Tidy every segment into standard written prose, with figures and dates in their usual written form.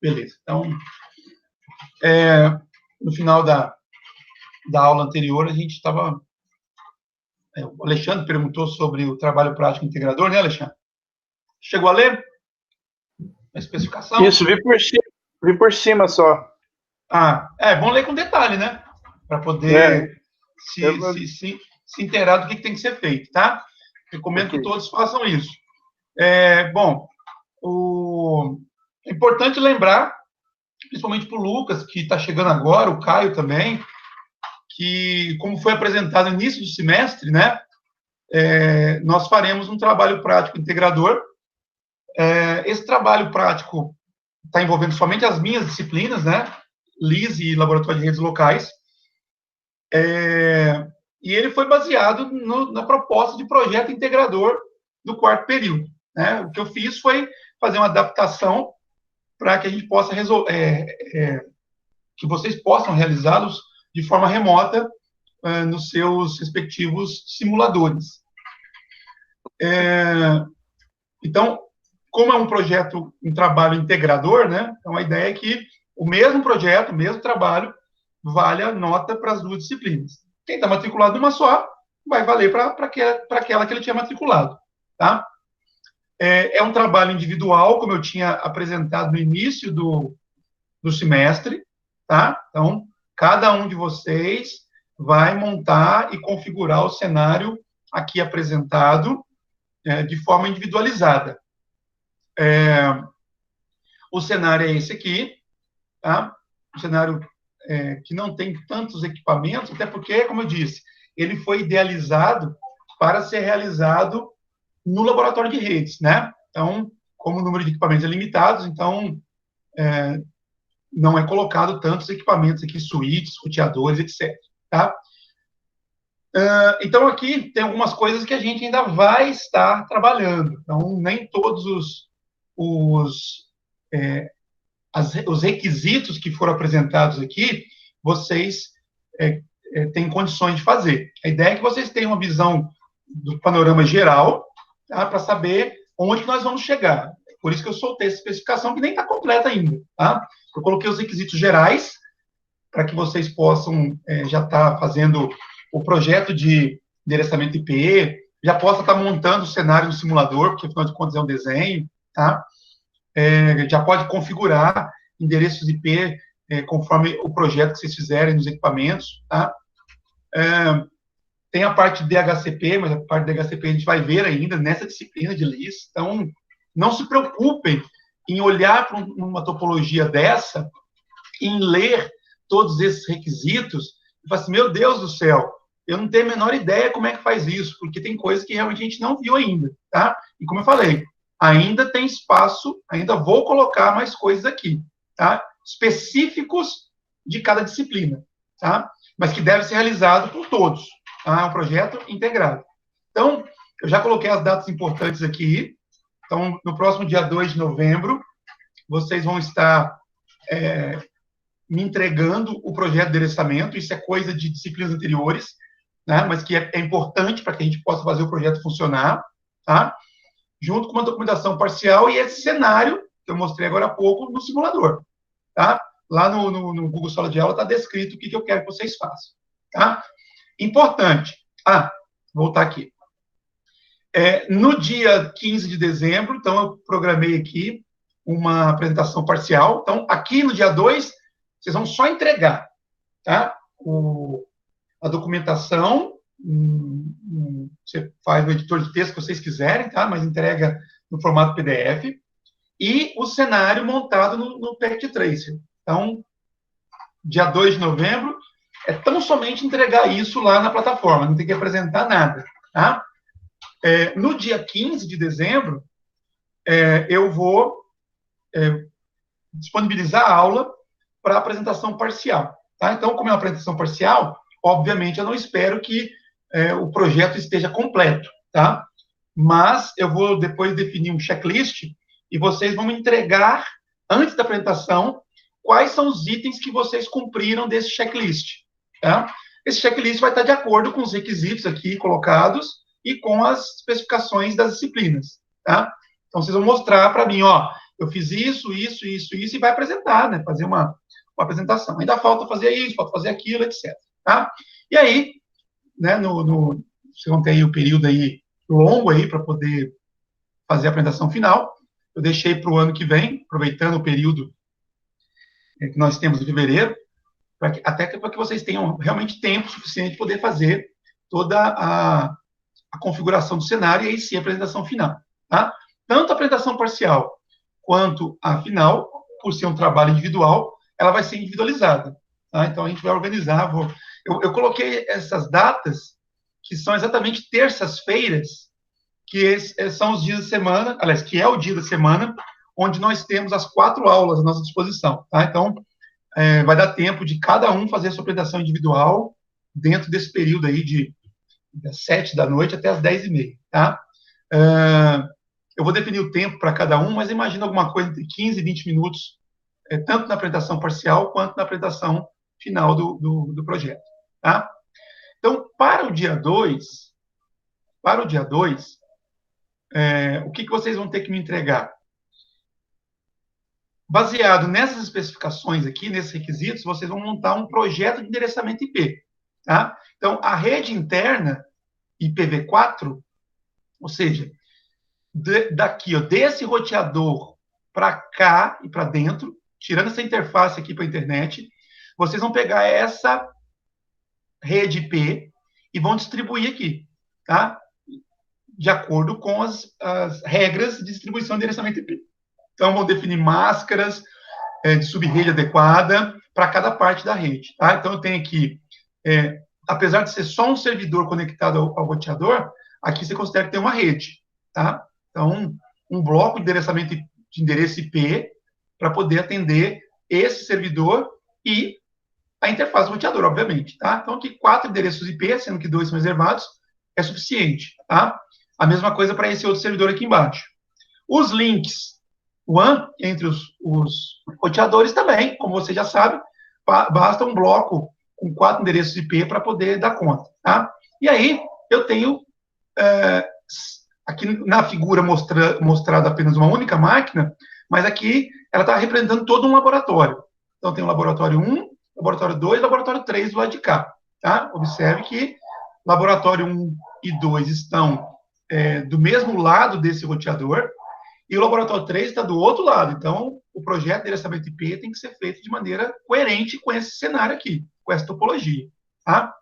Beleza. Então, no final da aula anterior, a gente estava... o Alexandre perguntou sobre o trabalho prático integrador, né, Alexandre? Chegou a ler a especificação? Isso, vi por cima só. Bom ler com detalhe, né? Para poder se inteirar do que tem que ser feito, tá? Recomendo que todos façam isso. Bom, é importante lembrar, principalmente para o Lucas, que está chegando agora, o Caio também, que, como foi apresentado no início do semestre, né, nós faremos um trabalho prático integrador. Esse trabalho prático está envolvendo somente as minhas disciplinas, né, LIS e Laboratório de Redes Locais, e ele foi baseado na proposta de projeto integrador do quarto período. Né? O que eu fiz foi fazer uma adaptação para que a gente possa que vocês possam realizá-los de forma remota nos seus respectivos simuladores. Então, como é um projeto, um trabalho integrador, né? Então a ideia é que o mesmo projeto, o mesmo trabalho, vale a nota para as duas disciplinas. Quem está matriculado numa só, vai valer para aquela que ele tinha matriculado, tá? É um trabalho individual, como eu tinha apresentado no início do semestre, tá? Então, cada um de vocês vai montar e configurar o cenário aqui apresentado de forma individualizada. O cenário é esse aqui, tá? Um cenário que não tem tantos equipamentos, até porque, como eu disse, ele foi idealizado para ser realizado no laboratório de redes, né? Então, como o número de equipamentos é limitado, então não é colocado tantos equipamentos aqui, suítes, roteadores, etc. Tá? Então, aqui tem algumas coisas que a gente ainda vai estar trabalhando. Então, nem todos os requisitos que foram apresentados aqui, vocês têm condições de fazer. A ideia é que vocês tenham uma visão do panorama geral, tá? Para saber onde nós vamos chegar. Por isso que eu soltei essa especificação, que nem está completa ainda. Tá? Eu coloquei os requisitos gerais, para que vocês possam já estar fazendo o projeto de endereçamento IP, já possa estar montando o cenário no simulador, porque, afinal de contas, é um desenho, tá? Já pode configurar endereços IP conforme o projeto que vocês fizerem nos equipamentos, tá? Tem a parte de DHCP, mas a parte de DHCP a gente vai ver ainda nessa disciplina de LIS, então não se preocupem em olhar para uma topologia dessa, em ler todos esses requisitos, e falar assim, meu Deus do céu, eu não tenho a menor ideia como é que faz isso, porque tem coisas que realmente a gente não viu ainda, tá? E como eu falei, ainda tem espaço, ainda vou colocar mais coisas aqui, tá? Específicos de cada disciplina, tá? Mas que deve ser realizado por todos, tá? É um projeto integrado. Então, eu já coloquei as datas importantes aqui. Então, no próximo dia 2 de novembro, vocês vão estar me entregando o projeto de endereçamento. Isso é coisa de disciplinas anteriores, né? Mas que é importante para que a gente possa fazer o projeto funcionar, tá? Junto com uma documentação parcial e esse cenário que eu mostrei agora há pouco no simulador, tá? Lá no Google Sala de Aula está descrito o que eu quero que vocês façam, tá? Importante. Voltar aqui. No dia 15 de dezembro, então, eu programei aqui uma apresentação parcial. Então, aqui no dia 2, vocês vão só entregar, tá? A documentação, você faz no editor de texto que vocês quiserem, tá? Mas entrega no formato PDF. E o cenário montado no Packet Tracer. Então, dia 2 de novembro, é tão somente entregar isso lá na plataforma, não tem que apresentar nada, tá? No dia 15 de dezembro, eu vou disponibilizar a aula para apresentação parcial, tá? Então, como é uma apresentação parcial, obviamente, eu não espero que o projeto esteja completo, tá? Mas eu vou depois definir um checklist e vocês vão me entregar, antes da apresentação, quais são os itens que vocês cumpriram desse checklist, tá? Esse checklist vai estar de acordo com os requisitos aqui colocados e com as especificações das disciplinas, tá? Então, vocês vão mostrar para mim, ó, eu fiz isso, e vai apresentar, né? Fazer uma apresentação. Ainda falta fazer isso, falta fazer aquilo, etc. Tá? E aí, né, vocês vão ter aí o período aí longo aí para poder fazer a apresentação final. Eu deixei para o ano que vem, aproveitando o período que nós temos em fevereiro, até para que vocês tenham realmente tempo suficiente de poder fazer toda a configuração do cenário e aí sim a apresentação final. Tá? Tanto a apresentação parcial quanto a final, por ser um trabalho individual, ela vai ser individualizada. Tá? Então, a gente vai organizar. Eu coloquei essas datas, que são exatamente terças-feiras, que são os dias da semana, aliás, que é o dia da semana, onde nós temos as 4 aulas à nossa disposição. Tá? Então, vai dar tempo de cada um fazer a sua apresentação individual dentro desse período aí das 7 da noite até as 10h30. Tá? Eu vou definir o tempo para cada um, mas imagina alguma coisa entre 15 e 20 minutos, tanto na apresentação parcial quanto na apresentação final do projeto. Tá? Então, para o dia 2, o que vocês vão ter que me entregar? Baseado nessas especificações aqui, nesses requisitos, vocês vão montar um projeto de endereçamento IP. Tá? Então, a rede interna IPv4, ou seja, daqui, ó, desse roteador para cá e para dentro, tirando essa interface aqui para a internet, vocês vão pegar essa rede IP e vão distribuir aqui, tá? De acordo com as regras de distribuição de endereçamento IP. Então, vão definir máscaras de subrede adequada para cada parte da rede. Tá? Então, eu tenho aqui, apesar de ser só um servidor conectado ao roteador, aqui você considera que tem uma rede. Tá? Então, um bloco de endereço IP para poder atender esse servidor e a interface do roteador, obviamente. Tá? Então, aqui 4 endereços IP, sendo que 2 são reservados, é suficiente. Tá? A mesma coisa para esse outro servidor aqui embaixo. Os links WAN entre os roteadores também, como você já sabe, basta um bloco com 4 endereços IP para poder dar conta. Tá? E aí, eu tenho, aqui na figura mostrada apenas uma única máquina, mas aqui ela está representando todo um laboratório. Então, tem o laboratório 1, laboratório 2 e laboratório 3 do lado de cá. Tá? Observe que laboratório 1 e 2 estão do mesmo lado desse roteador, e o laboratório 3 está do outro lado. Então, o projeto de endereçamento IP tem que ser feito de maneira coerente com esse cenário aqui, com essa topologia. Tá?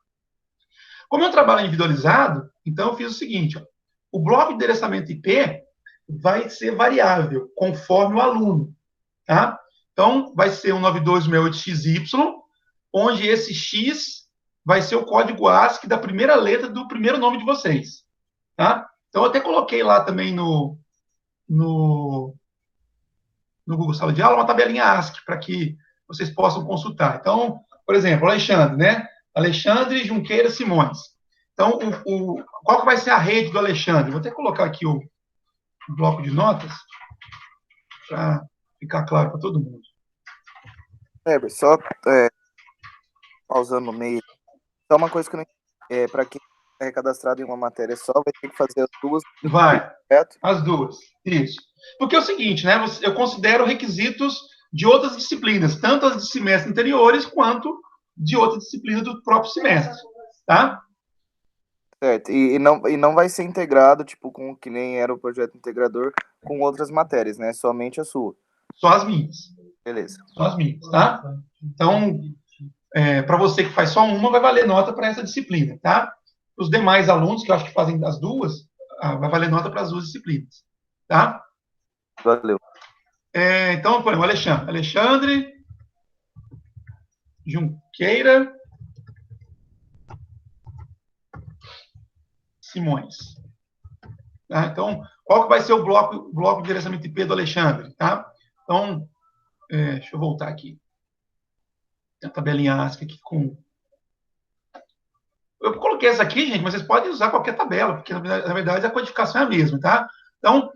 Como é um trabalho individualizado, então eu fiz o seguinte, ó, o bloco de endereçamento IP vai ser variável, conforme o aluno. Tá? Então, vai ser um 9268XY, onde esse X vai ser o código ASCII da primeira letra do primeiro nome de vocês. Tá? Então, eu até coloquei lá também no Google Sala de Aula uma tabelinha ASCII para que vocês possam consultar. Então, por exemplo, Alexandre, né? Alexandre Junqueira Simões. Então, qual que vai ser a rede do Alexandre? Vou até colocar aqui o bloco de notas para ficar claro para todo mundo. Só pausando no meio. Só uma coisa que eu não... para quem é cadastrado em uma matéria só, vai ter que fazer as duas. Vai, as duas, isso. Porque é o seguinte, né? Eu considero requisitos de outras disciplinas, tanto as de semestres anteriores, quanto de outras disciplinas do próprio semestre, tá? Certo, e não vai ser integrado, tipo, com que nem era o projeto integrador, com outras matérias, né? Somente a sua. Só as minhas. Beleza. Só as minhas, tá? Então, para você que faz só uma, vai valer nota para essa disciplina, tá? Os demais alunos, que eu acho que fazem as duas, vai valer nota para as duas disciplinas, tá? Valeu. Então, por exemplo, Alexandre Junqueira Simões. Tá? Então, qual que vai ser o bloco de endereçamento IP do Alexandre? Tá? Então, deixa eu voltar aqui. Tem a tabelinha ASCII aqui com... Eu coloquei essa aqui, gente, mas vocês podem usar qualquer tabela, porque, na verdade, a codificação é a mesma, tá? Então,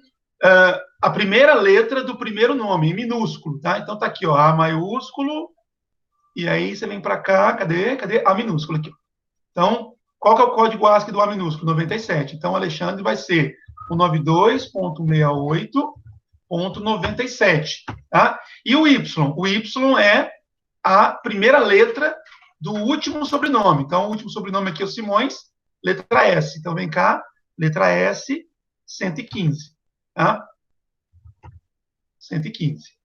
a primeira letra do primeiro nome, em minúsculo, tá? Então, tá aqui, ó, A maiúsculo, e aí você vem para cá, cadê A minúsculo aqui? Então, qual que é o código ASCII do A minúsculo? 97. Então, Alexandre vai ser o 92.68 0,97, tá? E o Y? O Y é a primeira letra do último sobrenome. Então, o último sobrenome aqui é o Simões, letra S. Então, vem cá, letra S, 115, tá? 115.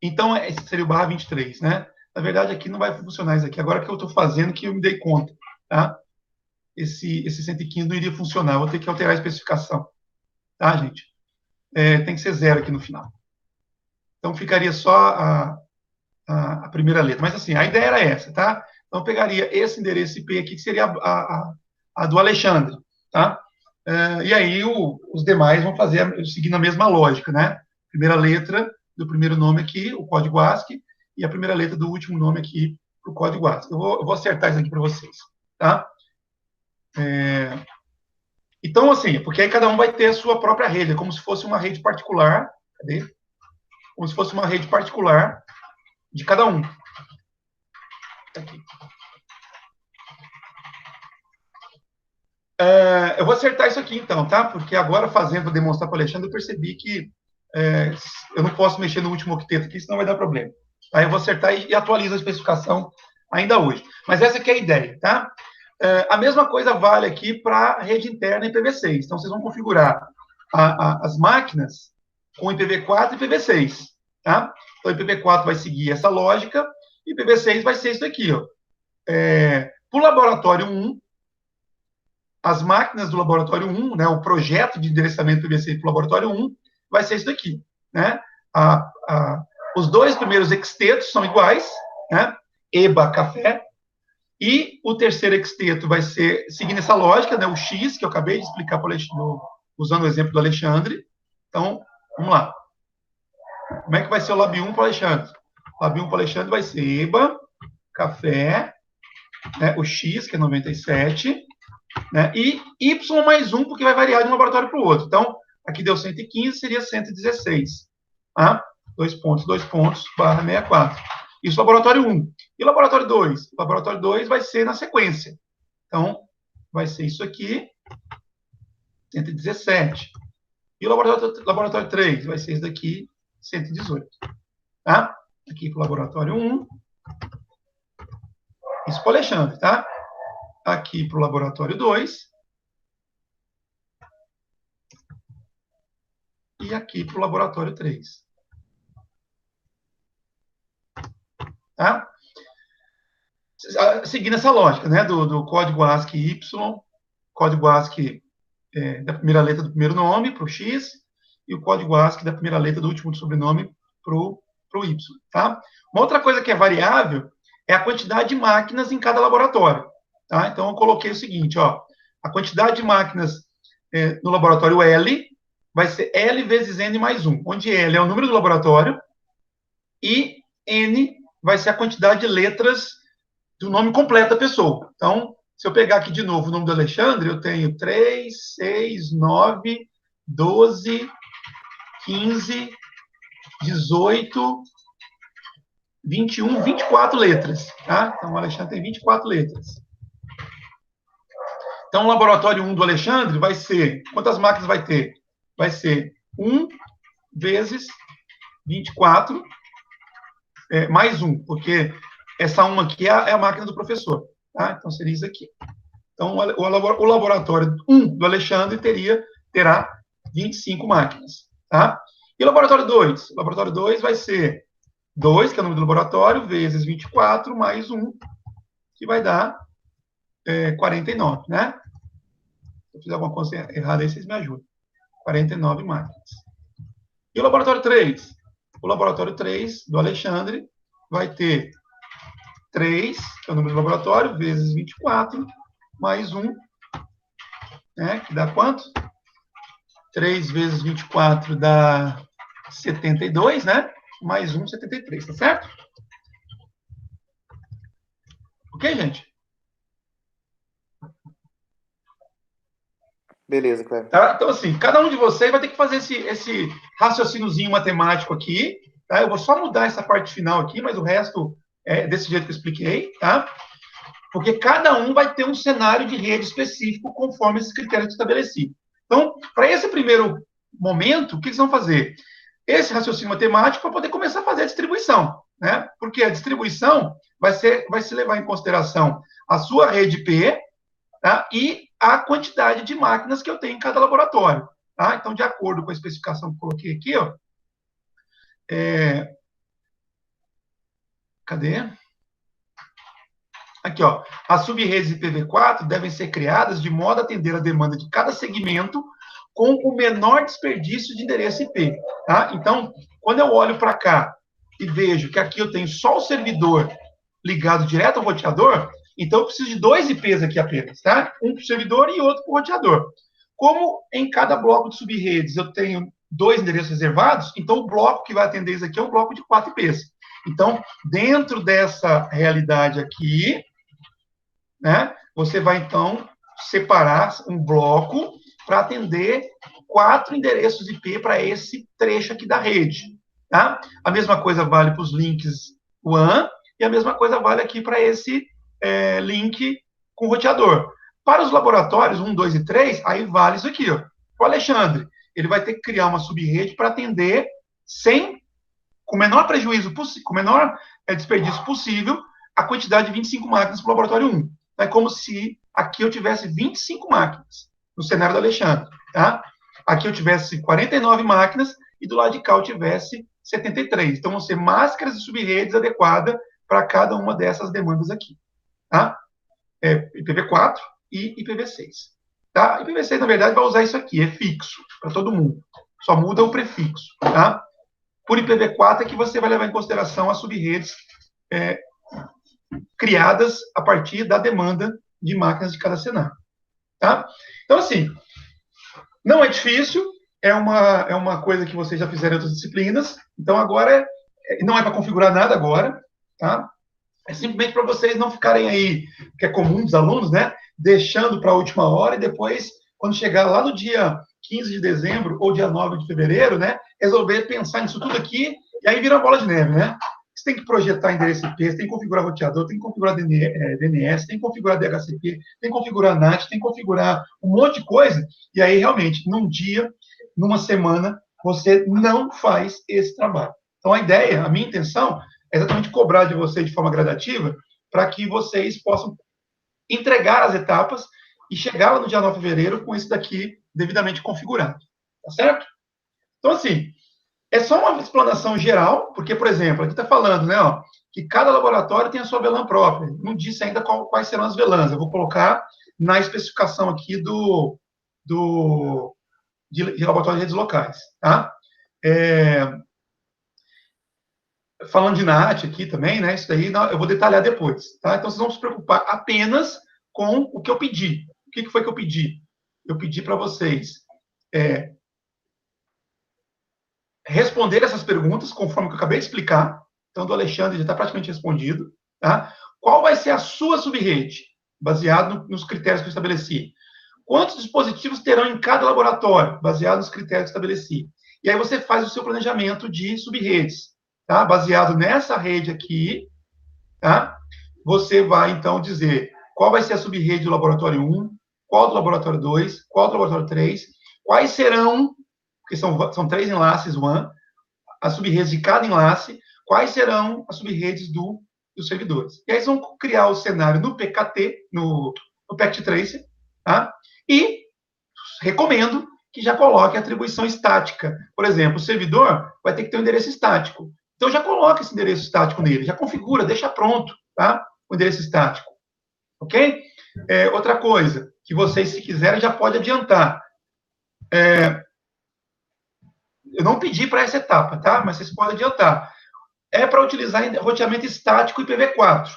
Então, esse seria o barra 23, né? Na verdade, aqui não vai funcionar isso aqui. Agora que eu estou fazendo, que eu me dei conta, tá? Esse 115 não iria funcionar. Eu vou ter que alterar a especificação, tá, gente? Tem que ser 0 aqui no final. Então, ficaria só a primeira letra. Mas, assim, a ideia era essa, tá? Então, eu pegaria esse endereço IP aqui, que seria a do Alexandre, tá? E aí, os demais vão fazer, seguindo a mesma lógica, né? Primeira letra do primeiro nome aqui, o código ASCII, e a primeira letra do último nome aqui, o código ASCII. Eu vou acertar isso aqui para vocês, tá? Então, assim, porque aí cada um vai ter a sua própria rede, é como se fosse uma rede particular, cadê? Como se fosse uma rede particular de cada um. Aqui. Eu vou acertar isso aqui, então, tá? Porque agora, fazendo, demonstrar para o Alexandre, eu percebi que eu não posso mexer no último octeto aqui, senão vai dar problema. Aí eu vou acertar e atualizo a especificação ainda hoje. Mas essa aqui é a ideia, tá? A mesma coisa vale aqui para a rede interna IPv6. Então, vocês vão configurar as máquinas com IPv4 e IPv6, tá? Então, IPv4 vai seguir essa lógica e IPv6 vai ser isso aqui, ó. Para o laboratório 1, as máquinas do laboratório 1, né, o projeto de endereçamento IPv6 para o laboratório 1, vai ser isso daqui, né? Os dois primeiros extetos são iguais, né? EBA, café. E o terceiro exteto vai ser, seguindo essa lógica, né? O X, que eu acabei de explicar usando o exemplo do Alexandre. Então, vamos lá. Como é que vai ser o Lab 1 para o Alexandre? O Lab 1 para o Alexandre vai ser EBA, café, né? O X, que é 97, né? E Y mais 1, porque vai variar de um laboratório para o outro. Então, aqui deu 115, seria 116. Tá? 2 pontos, barra 64. Isso, laboratório 1. E laboratório 2? O laboratório 2 vai ser na sequência. Então, vai ser isso aqui, 117. E o laboratório 3? Vai ser isso daqui, 118. Tá? Aqui para o laboratório 1. Isso para o Alexandre, tá? Aqui para o laboratório 2. E aqui para o laboratório 3. Tá? Seguindo essa lógica, né, do código ASCII Y, código ASCII da primeira letra do primeiro nome para o X, e o código ASCII da primeira letra do último sobrenome para o Y. Tá? Uma outra coisa que é variável é a quantidade de máquinas em cada laboratório. Tá? Então, eu coloquei o seguinte, ó, a quantidade de máquinas no laboratório L vai ser L vezes N mais 1, onde L é o número do laboratório e N vai ser a quantidade de letras do nome completo da pessoa. Então, se eu pegar aqui de novo o nome do Alexandre, eu tenho 3, 6, 9, 12, 15, 18, 21, 24 letras. Tá? Então, o Alexandre tem 24 letras. Então, o laboratório 1 do Alexandre vai ser... Quantas máquinas vai ter? Vai ser 1 vezes 24 mais 1, porque essa 1 aqui é a máquina do professor. Tá? Então, seria isso aqui. Então, o laboratório 1 do Alexandre terá 25 máquinas. Tá? E o laboratório 2? O laboratório 2 vai ser 2, que é o número do laboratório, vezes 24, mais 1, que vai dar 49, né? Se eu fizer alguma coisa errada aí, vocês me ajudam. 49 máquinas. E o laboratório 3? O laboratório 3 do Alexandre vai ter 3, que é o número do laboratório, vezes 24, mais 1, né, que dá quanto? 3 vezes 24 dá 72, né? Mais 1, 73, tá certo? Ok, gente? Beleza, Cleber. Tá? Então, assim, cada um de vocês vai ter que fazer esse raciocíniozinho matemático aqui. Tá? Eu vou só mudar essa parte final aqui, mas o resto é desse jeito que eu expliquei. Tá? porque cada um vai ter um cenário de rede específico conforme esses critérios que eu estabeleci. Então, para esse primeiro momento, o que vocês vão fazer? Esse raciocínio matemático para poder começar a fazer a distribuição, né? Porque a distribuição vai se levar em consideração a sua rede P, tá? E a quantidade de máquinas que eu tenho em cada laboratório, tá? Então, de acordo com a especificação que eu coloquei aqui, ó, cadê? Aqui, ó, as sub-redes IPv4 devem ser criadas de modo a atender a demanda de cada segmento com o menor desperdício de endereço IP, tá? Então, quando eu olho para cá e vejo que aqui eu tenho só o servidor ligado direto ao roteador, então eu preciso de 2 IPs aqui apenas, tá? Um para o servidor e outro para o roteador. Como em cada bloco de sub-redes eu tenho 2 endereços reservados, então o bloco que vai atender isso aqui é um bloco de 4 IPs. Então, dentro dessa realidade aqui, né, você vai, então, separar um bloco para atender 4 endereços IP para esse trecho aqui da rede. Tá? A mesma coisa vale para os links WAN e a mesma coisa vale aqui para esse link com roteador. Para os laboratórios 1, 2 e 3, aí vale isso aqui. Ó. O Alexandre, ele vai ter que criar uma sub-rede para atender com o menor prejuízo possível, com o menor desperdício possível, a quantidade de 25 máquinas para o laboratório 1. É como se aqui eu tivesse 25 máquinas, no cenário do Alexandre. Tá? Aqui eu tivesse 49 máquinas e do lado de cá eu tivesse 73. Então, vão ser máscaras e sub-redes adequadas para cada uma dessas demandas aqui. Tá? IPv4 e IPv6. Tá? IPv6, na verdade, vai usar isso aqui, é fixo para todo mundo. Só muda o prefixo. Tá? Por IPv4 é que você vai levar em consideração as sub-redes criadas a partir da demanda de máquinas de cada cenário. Tá? Então, assim, não é difícil, é uma coisa que vocês já fizeram em outras disciplinas, então agora não é para configurar nada agora, tá? É simplesmente para vocês não ficarem aí, que é comum dos alunos, né? Deixando para a última hora e depois, quando chegar lá no dia 15 de dezembro ou dia 9 de fevereiro, né? Resolver pensar nisso tudo aqui e aí vira uma bola de neve, né? Você tem que projetar endereço IP, você tem que configurar roteador, tem que configurar DNS, tem que configurar DHCP, tem que configurar NAT, tem que configurar um monte de coisa, e aí, realmente, num dia, numa semana, você não faz esse trabalho. Então, a ideia, a minha intenção, é exatamente cobrar de vocês de forma gradativa, para que vocês possam entregar as etapas e chegar lá no dia 9 de fevereiro com isso daqui devidamente configurado. Tá certo? Então, assim, é só uma explanação geral, porque, por exemplo, aqui está falando, né, ó, que cada laboratório tem a sua VLAN própria. Não disse ainda quais serão as VLANs. Eu vou colocar na especificação aqui de laboratório de redes locais. Tá? Falando de NAT aqui também, né, isso daí eu vou detalhar depois. Tá? Então, vocês vão se preocupar apenas com o que eu pedi. O que foi que eu pedi? Eu pedi para vocês responder essas perguntas, conforme que eu acabei de explicar. Então, do Alexandre já está praticamente respondido. Tá? Qual vai ser a sua sub-rede? Baseado nos critérios que eu estabeleci. Quantos dispositivos terão em cada laboratório? Baseado nos critérios que eu estabeleci. E aí você faz o seu planejamento de sub-redes. Tá? Baseado nessa rede aqui, tá? Você vai, então, dizer qual vai ser a sub-rede do laboratório 1, qual do laboratório 2, qual do laboratório 3, quais serão, porque são 3 enlaces WAN, as sub-redes de cada enlace, quais serão as sub-redes dos servidores. E aí, vocês vão criar o cenário no PKT, no Packet Tracer, tá? E recomendo que já coloque a atribuição estática. Por exemplo, o servidor vai ter que ter um endereço estático. Então, já coloca esse endereço estático nele, já configura, deixa pronto, tá? O endereço estático. Ok? Outra coisa, que vocês, se quiserem, já pode adiantar. Eu não pedi para essa etapa, tá? Mas vocês podem adiantar. É para utilizar roteamento estático IPv4.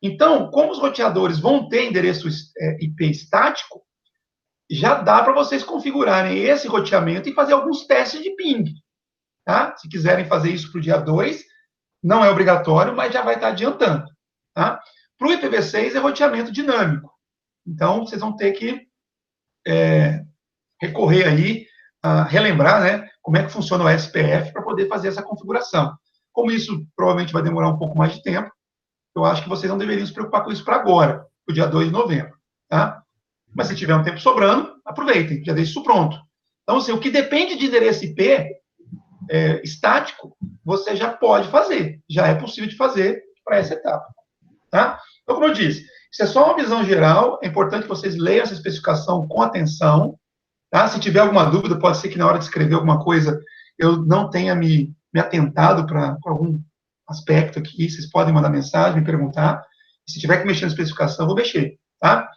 Então, como os roteadores vão ter endereço IP estático, já dá para vocês configurarem esse roteamento e fazer alguns testes de ping. Tá? Se quiserem fazer isso para o dia 2, não é obrigatório, mas já vai estar adiantando. Tá? Para o IPv6 é roteamento dinâmico. Então, vocês vão ter que recorrer aí, relembrar, né, como é que funciona o SPF para poder fazer essa configuração. Como isso provavelmente vai demorar um pouco mais de tempo, eu acho que vocês não deveriam se preocupar com isso para agora, o dia 2 de novembro, tá? Mas se tiver um tempo sobrando, aproveitem, já deixe isso pronto. Então, assim, o que depende de endereço IP estático, você já pode fazer, já é possível de fazer para essa etapa, tá? Então, como eu disse, isso é só uma visão geral, é importante que vocês leiam essa especificação com atenção, tá? Se tiver alguma dúvida, pode ser que na hora de escrever alguma coisa eu não tenha me atentado para algum aspecto aqui, vocês podem mandar mensagem, me perguntar, se tiver que mexer na especificação, eu vou mexer, tá?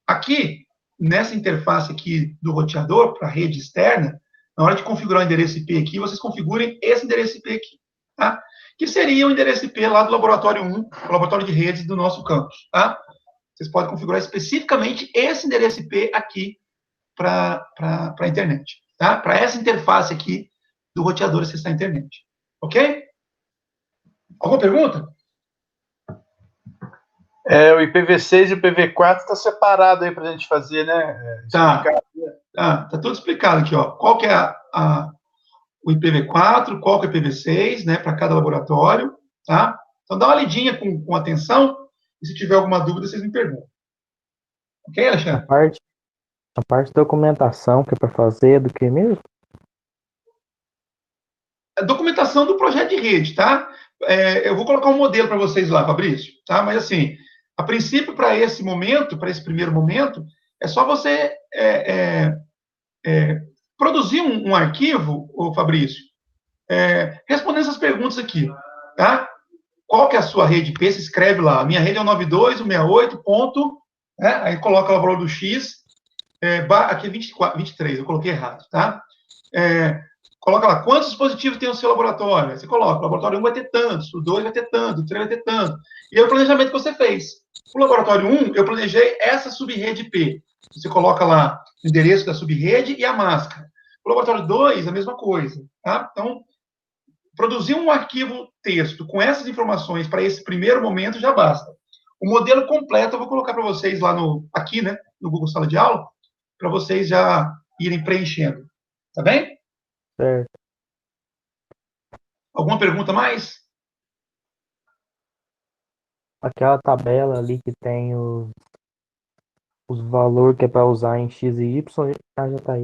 Aqui, nessa interface aqui do roteador para a rede externa, na hora de configurar o endereço IP aqui, vocês configurem esse endereço IP aqui, tá? Que seria o endereço IP lá do laboratório 1, o laboratório de redes do nosso campus, tá? Vocês podem configurar especificamente esse endereço IP aqui para a internet, tá? Para essa interface aqui do roteador acessar a internet, ok? Alguma pergunta? O IPv6 e o IPv4 está separado aí para a gente fazer, né? Tá tudo explicado aqui, ó. Qual que é o IPv4, qual que é o IPv6, né, para cada laboratório, tá? Então, dá uma lidinha com atenção, e se tiver alguma dúvida, vocês me perguntam. Ok, Alexandre? A parte da documentação que é para fazer, do que mesmo? A documentação do projeto de rede, tá? Eu vou colocar um modelo para vocês lá, Fabrício, tá? Mas, assim, a princípio, para esse momento, para esse primeiro momento, é só você produzir um arquivo, ô Fabrício, respondendo essas perguntas aqui, tá? Qual que é a sua rede IP? Você escreve lá, a minha rede é o 92.168. Aí coloca lá o valor do X, aqui é 23, eu coloquei errado, tá? Coloca lá, quantos dispositivos tem o seu laboratório? Aí você coloca, o laboratório 1 vai ter tantos, o 2 vai ter tanto, o 3 vai ter tanto. E aí o planejamento que você fez. O laboratório 1, eu planejei essa subrede IP. Você coloca lá o endereço da subrede e a máscara. O laboratório 2, a mesma coisa, tá? Então, produzir um arquivo texto com essas informações para esse primeiro momento já basta. O modelo completo eu vou colocar para vocês lá aqui, né, no Google Sala de Aula, para vocês já irem preenchendo. Tá bem? Certo. Alguma pergunta mais? Aquela tabela ali que tem os valores que é para usar em X e Y, já tá aí.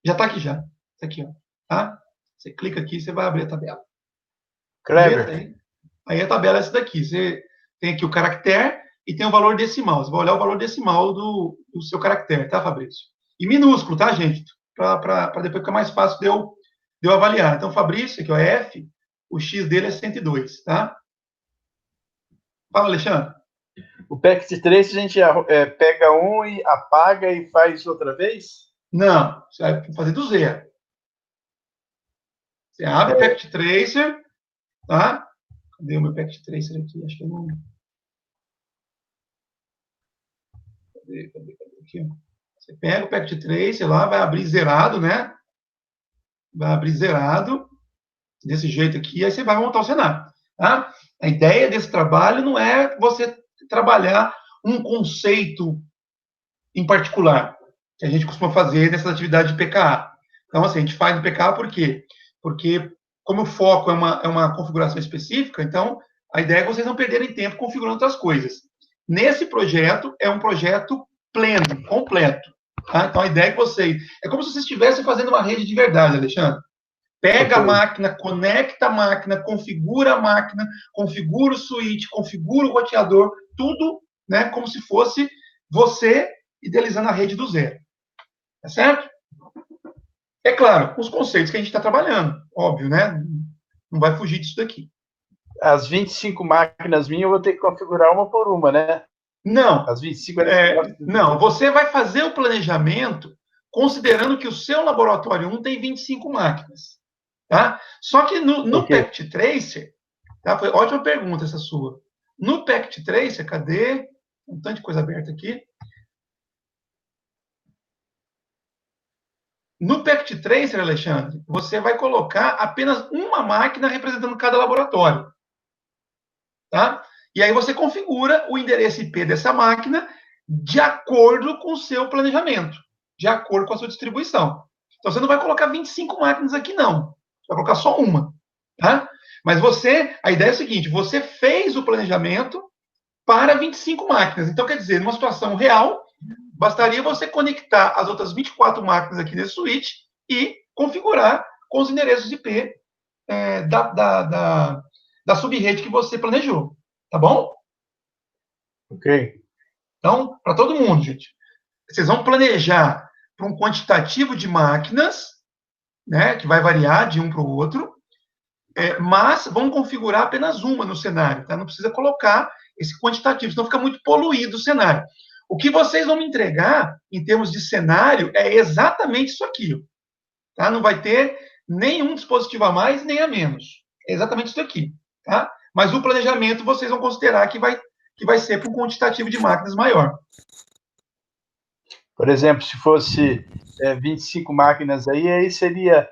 Já está aqui já. Tá aqui, ó. Tá? Você clica aqui, você vai abrir a tabela. Kleber. Aí a tabela é essa daqui. Você tem aqui o caractere e tem o valor decimal. Você vai olhar o valor decimal do seu caractere, tá, Fabrício? E minúsculo, tá, gente? Para depois ficar mais fácil de eu avaliar. Então, Fabrício, aqui, ó, F, o X dele é 102, tá? Fala, Alexandre. O packet trace a gente pega um e apaga e faz outra vez? Não, você vai fazer do zero. Você abre o packet tracer, tá? Cadê o meu packet tracer aqui? Acho que eu não... Cadê aqui? Você pega o packet tracer lá, vai abrir zerado, né? Vai abrir zerado, desse jeito aqui, aí você vai montar o cenário, tá? A ideia desse trabalho não é você trabalhar um conceito em particular, que a gente costuma fazer nessas atividades de PKA. Então, assim, a gente faz no PKA por quê? Porque, como o foco é uma configuração específica, então, a ideia é vocês não perderem tempo configurando outras coisas. Nesse projeto, é um projeto pleno, completo. Tá? Então, a ideia é que vocês... É como se vocês estivessem fazendo uma rede de verdade, Alexandre. Pega a máquina, conecta a máquina, configura o switch, configura o roteador, tudo, né, como se fosse você idealizando a rede do zero. Tá certo? É claro, os conceitos que a gente está trabalhando, óbvio, né? Não vai fugir disso daqui. As 25 máquinas minhas eu vou ter que configurar uma por uma, né? Não. As 25 não, você vai fazer o planejamento considerando que o seu laboratório 1 tem 25 máquinas. Tá? Só que no Packet Tracer, tá? Foi ótima pergunta essa sua. No Packet Tracer, cadê? Um tanto de coisa aberta aqui. No Packet Tracer, Alexandre, você vai colocar apenas uma máquina representando cada laboratório. Tá? E aí você configura o endereço IP dessa máquina de acordo com o seu planejamento, de acordo com a sua distribuição. Então, você não vai colocar 25 máquinas aqui, não. Vai colocar só uma. Tá? Mas a ideia é a seguinte, você fez o planejamento para 25 máquinas. Então, quer dizer, numa situação real, bastaria você conectar as outras 24 máquinas aqui nesse switch e configurar com os endereços IP da subrede que você planejou. Tá bom? Ok. Então, para todo mundo, gente, vocês vão planejar para um quantitativo de máquinas, né, que vai variar de um para o outro, mas vão configurar apenas uma no cenário, tá? Não precisa colocar esse quantitativo, senão fica muito poluído o cenário. O que vocês vão me entregar, em termos de cenário, é exatamente isso aqui, tá? Não vai ter nenhum dispositivo a mais nem a menos. É exatamente isso aqui, tá? Mas o planejamento vocês vão considerar que vai ser para um quantitativo de máquinas maior. Por exemplo, se fosse 25 máquinas aí seria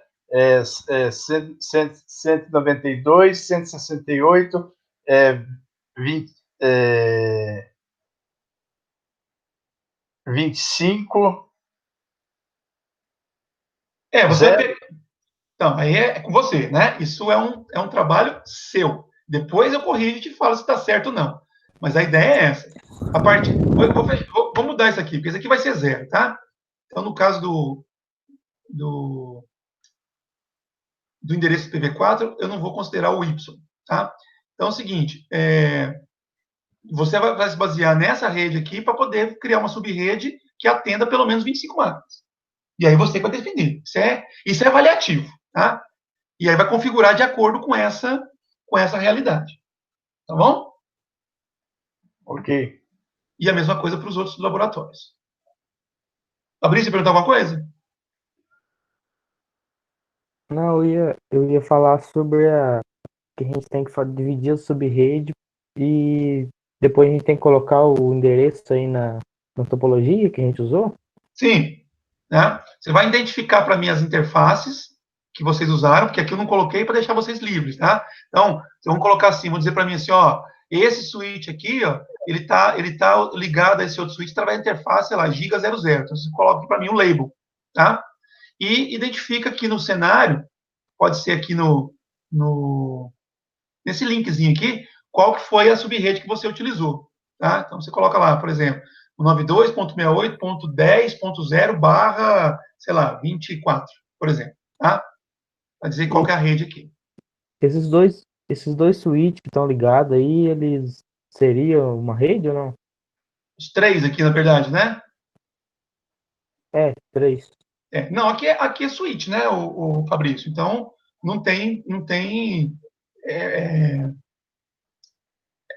192, 168, 20, 25. Então, aí é com você, né? Isso é um trabalho seu. Depois eu corrijo e te falo se está certo ou não. Mas a ideia é essa. Vou mudar isso aqui, porque isso aqui vai ser 0, tá? Então, no caso do endereço IPv4, eu não vou considerar o Y, tá? Então, é o seguinte, você vai se basear nessa rede aqui para poder criar uma subrede que atenda pelo menos 25 máquinas. E aí você vai definir. Isso é avaliativo, tá? E aí vai configurar de acordo com essa realidade. Tá bom? Ok. E a mesma coisa para os outros laboratórios. Fabrício, perguntar alguma coisa? Não, eu ia falar sobre que a gente tem que dividir a subrede e depois a gente tem que colocar o endereço aí na topologia que a gente usou. Sim. Né? Você vai identificar para mim as interfaces que vocês usaram, porque aqui eu não coloquei para deixar vocês livres, tá? Então, vocês vão colocar assim, vão dizer para mim assim, ó, esse switch aqui, ó, ele tá ligado a esse outro switch através da interface, sei lá, giga 00. Então, você coloca para mim o label, tá? E identifica aqui no cenário, pode ser aqui nesse linkzinho aqui, qual que foi a subrede que você utilizou, tá? Então, você coloca lá, por exemplo, o 92.68.10.0 barra, sei lá, 24, por exemplo, tá? Para dizer qual que é a rede aqui. Esses dois switches que estão ligados aí, eles seriam uma rede ou não? Os 3 aqui, na verdade, né? 3. Não, aqui é switch, né, o Fabrício? Então, não tem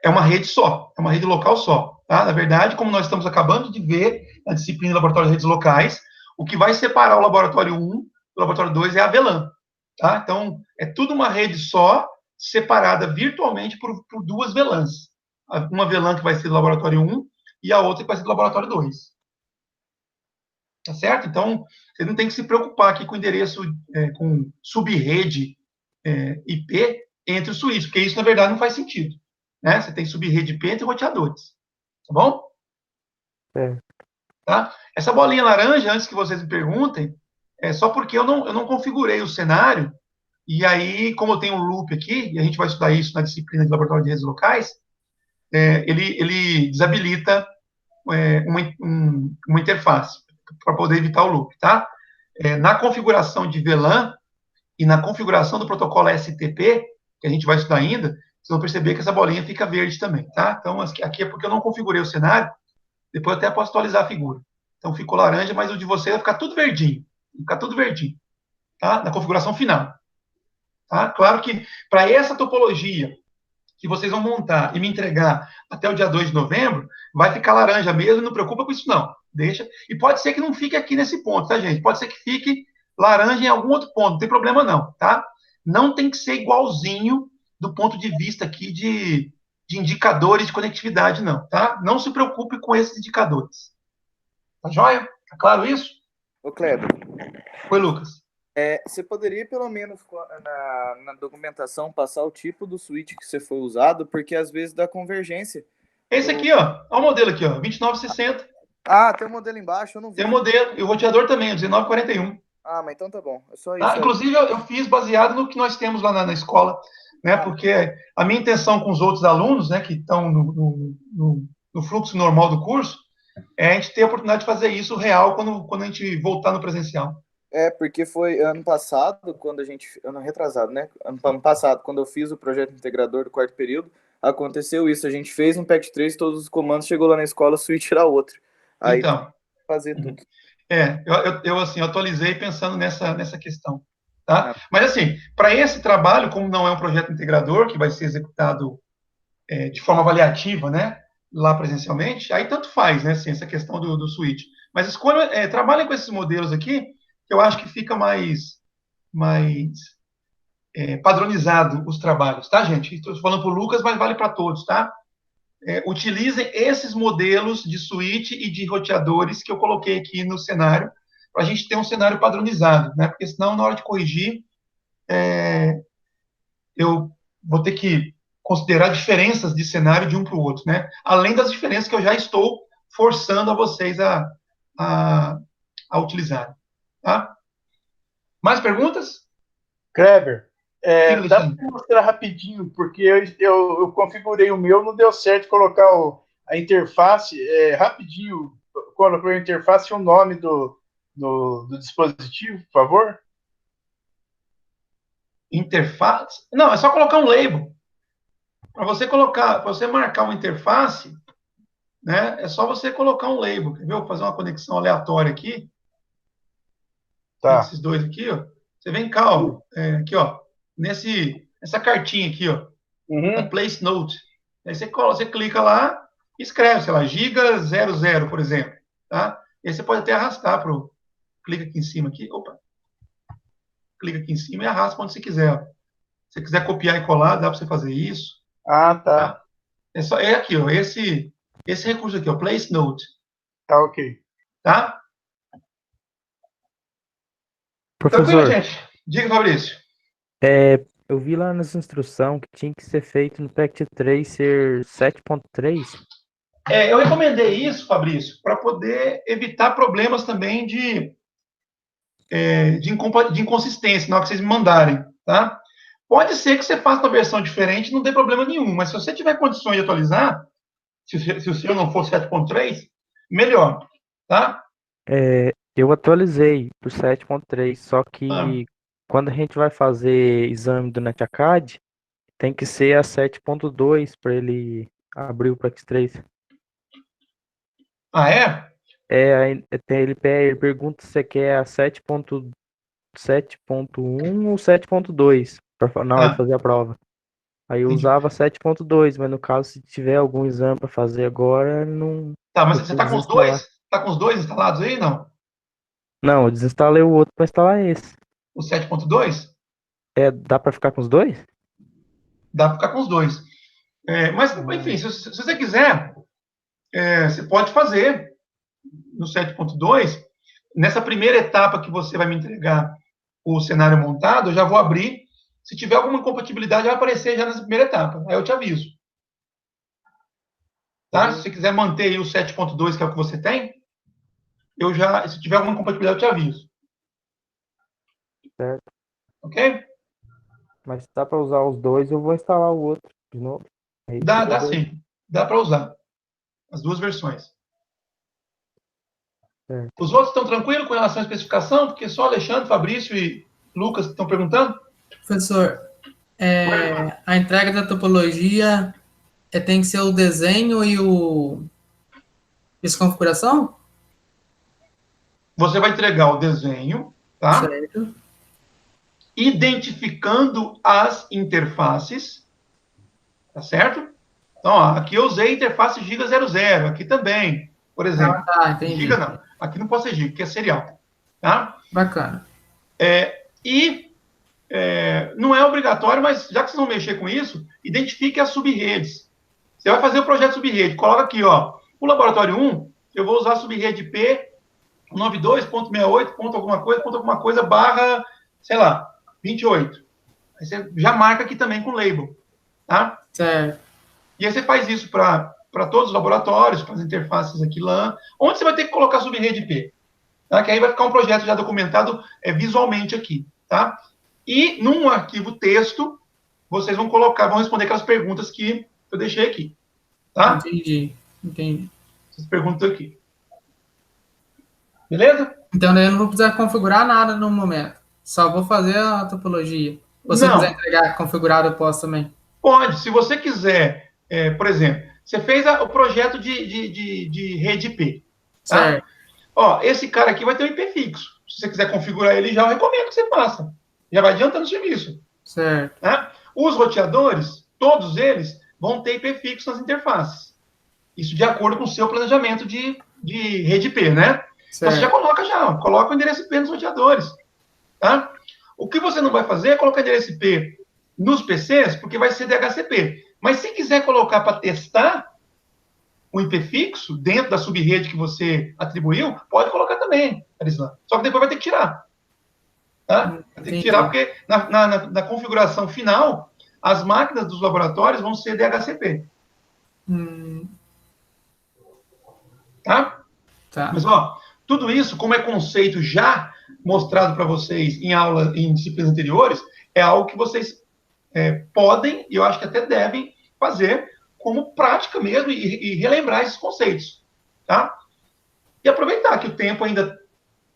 é uma rede só, é uma rede local só, tá? Na verdade, como nós estamos acabando de ver na disciplina de laboratório de redes locais, o que vai separar o laboratório 1 do laboratório 2 é a VLAN, tá? Então, é tudo uma rede só, separada virtualmente por 2 VLANs. Uma VLAN que vai ser do laboratório 1 e a outra que vai ser do laboratório 2. Tá certo? Então, você não tem que se preocupar aqui com endereço, com subrede IP entre os switches, porque isso, na verdade, não faz sentido. Né? Você tem subrede IP entre roteadores. Tá bom? Tá? Essa bolinha laranja, antes que vocês me perguntem, é só porque eu não configurei o cenário, e aí, como eu tenho um loop aqui, e a gente vai estudar isso na disciplina de laboratório de redes locais, ele desabilita uma interface para poder evitar o loop, tá? Na configuração de VLAN e na configuração do protocolo STP, que a gente vai estudar ainda, vocês vão perceber que essa bolinha fica verde também, tá? Então, aqui é porque eu não configurei o cenário, depois eu até posso atualizar a figura. Então, ficou laranja, mas o de vocês vai ficar tudo verdinho. Vai ficar tudo verdinho, tá? Na configuração final. Tá? Claro que, para essa topologia que vocês vão montar e me entregar até o dia 2 de novembro, vai ficar laranja mesmo, não preocupa com isso não. Deixa. E pode ser que não fique aqui nesse ponto, tá, gente? Pode ser que fique laranja em algum outro ponto, não tem problema não, tá? Não tem que ser igualzinho do ponto de vista aqui de indicadores de conectividade, não, tá? Não se preocupe com esses indicadores. Tá joia? Tá claro isso? Ô, Kleber, Oi, Lucas. você poderia, pelo menos, na documentação, passar o tipo do switch que você foi usado, porque às vezes dá convergência. Esse aqui, ó. Olha o modelo aqui, ó. 2960. Ah, tem um modelo embaixo, eu não vi. Tem um modelo. E o roteador também, o 1941. Ah, mas então tá bom. É só isso. Tá? Inclusive, eu fiz baseado no que nós temos lá na escola, né? Porque a minha intenção com os outros alunos, né, que estão no fluxo normal do curso, é a gente ter a oportunidade de fazer isso real quando a gente voltar no presencial. Porque foi ano passado, quando a gente. Ano retrasado, né? Ano passado, quando eu fiz o projeto integrador do quarto período, aconteceu isso. A gente fez um Pact 3, todos os comandos, chegou lá na escola, switch era outro. Aí Então, fazer tudo. eu assim, atualizei pensando nessa questão. Tá? Mas, assim, para esse trabalho, como não é um projeto integrador, que vai ser executado de forma avaliativa, né, lá presencialmente, aí tanto faz, né, assim, essa questão do switch. Mas trabalhem com esses modelos aqui, que eu acho que fica mais padronizado os trabalhos, tá, gente? Estou falando para o Lucas, mas vale para todos, tá? Utilizem esses modelos de switch e de roteadores que eu coloquei aqui no cenário, para a gente ter um cenário padronizado, né? Porque senão, na hora de corrigir, eu vou ter que considerar diferenças de cenário de um para o outro, né? Além das diferenças que eu já estou forçando a vocês a utilizarem, tá? Mais perguntas? Kleber, dá Alexandre. para mostrar rapidinho, porque eu configurei o meu, não deu certo colocar a interface rapidinho. Coloquei a interface e o nome do dispositivo, por favor. Interface? Não, é só colocar um label. Para você marcar uma interface, né, é só você colocar um label. Quer ver? Eu vou fazer uma conexão aleatória aqui. Tá. Esses dois aqui, ó. Você vem cá, ó. Aqui, ó. Nessa cartinha aqui, ó. Da Place Note. Aí você clica lá e escreve, sei lá, giga 00, por exemplo. Tá? E aí você pode até arrastar pro. Clica aqui em cima aqui. Opa. Clica aqui em cima e arrasta onde você quiser. Ó. Se você quiser copiar e colar, dá para você fazer isso. Ah, tá. É aqui, ó. Esse recurso aqui, ó. Place Note. Tá, ok. Tá? Professor, Tranquilo, gente? Diga, Fabrício. eu vi lá nas instruções que tinha que ser feito no Pact 3 ser 7.3. Eu recomendei isso, Fabrício, para poder evitar problemas também de inconsistência na hora que vocês me mandarem, tá? Pode ser que você faça uma versão diferente, não tem problema nenhum, mas se você tiver condições de atualizar, se o seu não for 7.3, melhor, tá? Eu atualizei pro 7.3, só que quando a gente vai fazer exame do NetAcad, tem que ser a 7.2 para ele abrir o Pact 3. Ah, é? Ele pergunta se você quer a 7.1 ou 7.2 na hora de fazer a prova. Aí eu Entendi. usava 7.2, mas no caso, se tiver algum exame para fazer agora, não. Tá, mas Eu você preciso tá com os desinstalar. dois? Tá com os dois instalados aí, não? Não, eu desinstalei o outro para instalar esse. O 7.2? Dá para ficar com os dois? Dá para ficar com os dois. Mas, enfim, se você quiser, você pode fazer no 7.2. Nessa primeira etapa que você vai me entregar o cenário montado, eu já vou abrir. Se tiver alguma incompatibilidade, vai aparecer já nessa primeira etapa. Aí eu te aviso. Tá? Se você quiser manter aí o 7.2, que é o que você tem, se tiver alguma incompatibilidade, eu te aviso. Certo. Ok? Mas se dá para usar os dois, eu vou instalar o outro de novo. Aí Dá fica dois. sim. Dá para usar. As duas versões. Certo. Os outros estão tranquilos com relação à especificação? Porque só Alexandre, Fabrício e Lucas estão perguntando? Professor, a entrega da topologia tem que ser o desenho e essa configuração? Você vai entregar o desenho, tá? Certo. Identificando as interfaces, tá certo? Então, ó, aqui eu usei a interface Giga 00, aqui também, por exemplo. Tá, entendi. Giga não, aqui não pode ser Giga, porque é serial, tá? Bacana. Não é obrigatório, mas já que vocês vão mexer com isso, identifique as subredes. Você vai fazer o projeto subrede, coloca aqui, ó, o laboratório 1, eu vou usar a subrede P 92.68, alguma coisa, barra, sei lá, 28. Aí você já marca aqui também com label, tá? Certo. E aí você faz isso para todos os laboratórios, para as interfaces aqui LAN, onde você vai ter que colocar a subrede P, tá? Que aí vai ficar um projeto já documentado visualmente aqui, tá? E num arquivo texto, vocês vão colocar, vão responder aquelas perguntas que eu deixei aqui. Tá? Entendi. Essas perguntas aqui. Beleza? Então, daí eu não vou precisar configurar nada no momento. Só vou fazer a topologia. Ou se eu quiser entregar configurado, eu posso também. Pode. Se você quiser, por exemplo, você fez o projeto de rede IP. Tá? Certo. Ó, esse cara aqui vai ter um IP fixo. Se você quiser configurar ele já, eu recomendo que você faça. Já vai adiantando o serviço. Certo. Tá? Os roteadores, todos eles, vão ter IP fixo nas interfaces. Isso de acordo com o seu planejamento de rede IP, né? Então, você já coloca o endereço IP nos roteadores. Tá? O que você não vai fazer é colocar endereço IP nos PCs, porque vai ser DHCP. Mas se quiser colocar para testar o IP fixo dentro da subrede que você atribuiu, pode colocar também, Arislan. Só que depois vai ter que tirar. Tá? Vai ter que tirar, porque na configuração final, as máquinas dos laboratórios vão ser DHCP. Tá? Mas, ó, tudo isso, como é conceito já mostrado para vocês em aula, em disciplinas anteriores, é algo que vocês podem, e eu acho que até devem, fazer como prática mesmo e relembrar esses conceitos. Tá? E aproveitar que o tempo ainda,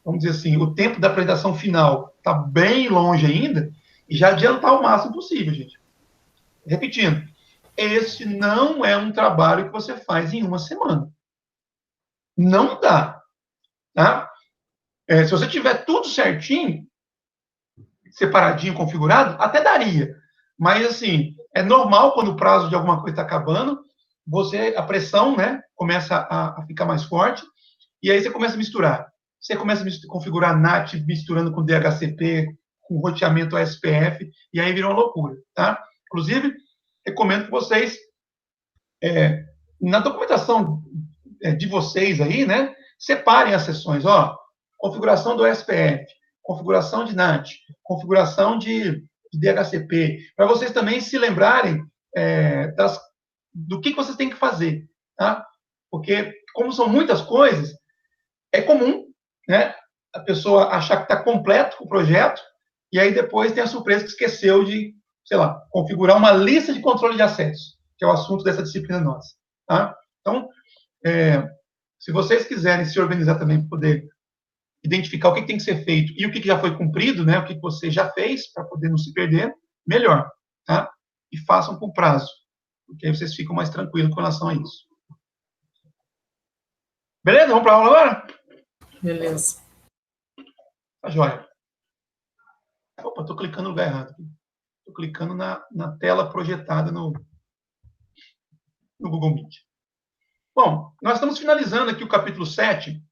vamos dizer assim, o tempo da apresentação final está bem longe ainda, e já adiantar o máximo possível, gente. Repetindo, esse não é um trabalho que você faz em uma semana. Não dá. Tá? Se você tiver tudo certinho, separadinho, configurado, até daria. Mas, assim, é normal quando o prazo de alguma coisa está acabando, a pressão, né, começa a ficar mais forte, e aí você começa a misturar. Você começa a configurar NAT misturando com DHCP, com roteamento ASPF, e aí vira uma loucura, tá? Inclusive, recomendo que vocês, na documentação de vocês aí, né, separem as sessões, ó, configuração do SPF, configuração de NAT, configuração de DHCP, para vocês também se lembrarem do que vocês têm que fazer, tá? Porque, como são muitas coisas, é comum, né, a pessoa achar que está completo o projeto, e aí depois tem a surpresa que esqueceu de, sei lá, configurar uma lista de controle de acesso, que é o assunto dessa disciplina nossa, tá? Então, se vocês quiserem se organizar também para poder identificar o que tem que ser feito e o que já foi cumprido, né, o que você já fez, para poder não se perder, melhor, tá? E façam com prazo, porque aí vocês ficam mais tranquilos com relação a isso. Beleza? Vamos para a aula agora? Beleza. Tá joia. Opa, estou clicando no lugar errado. Estou clicando na tela projetada no Google Meet. Bom, nós estamos finalizando aqui o capítulo 7,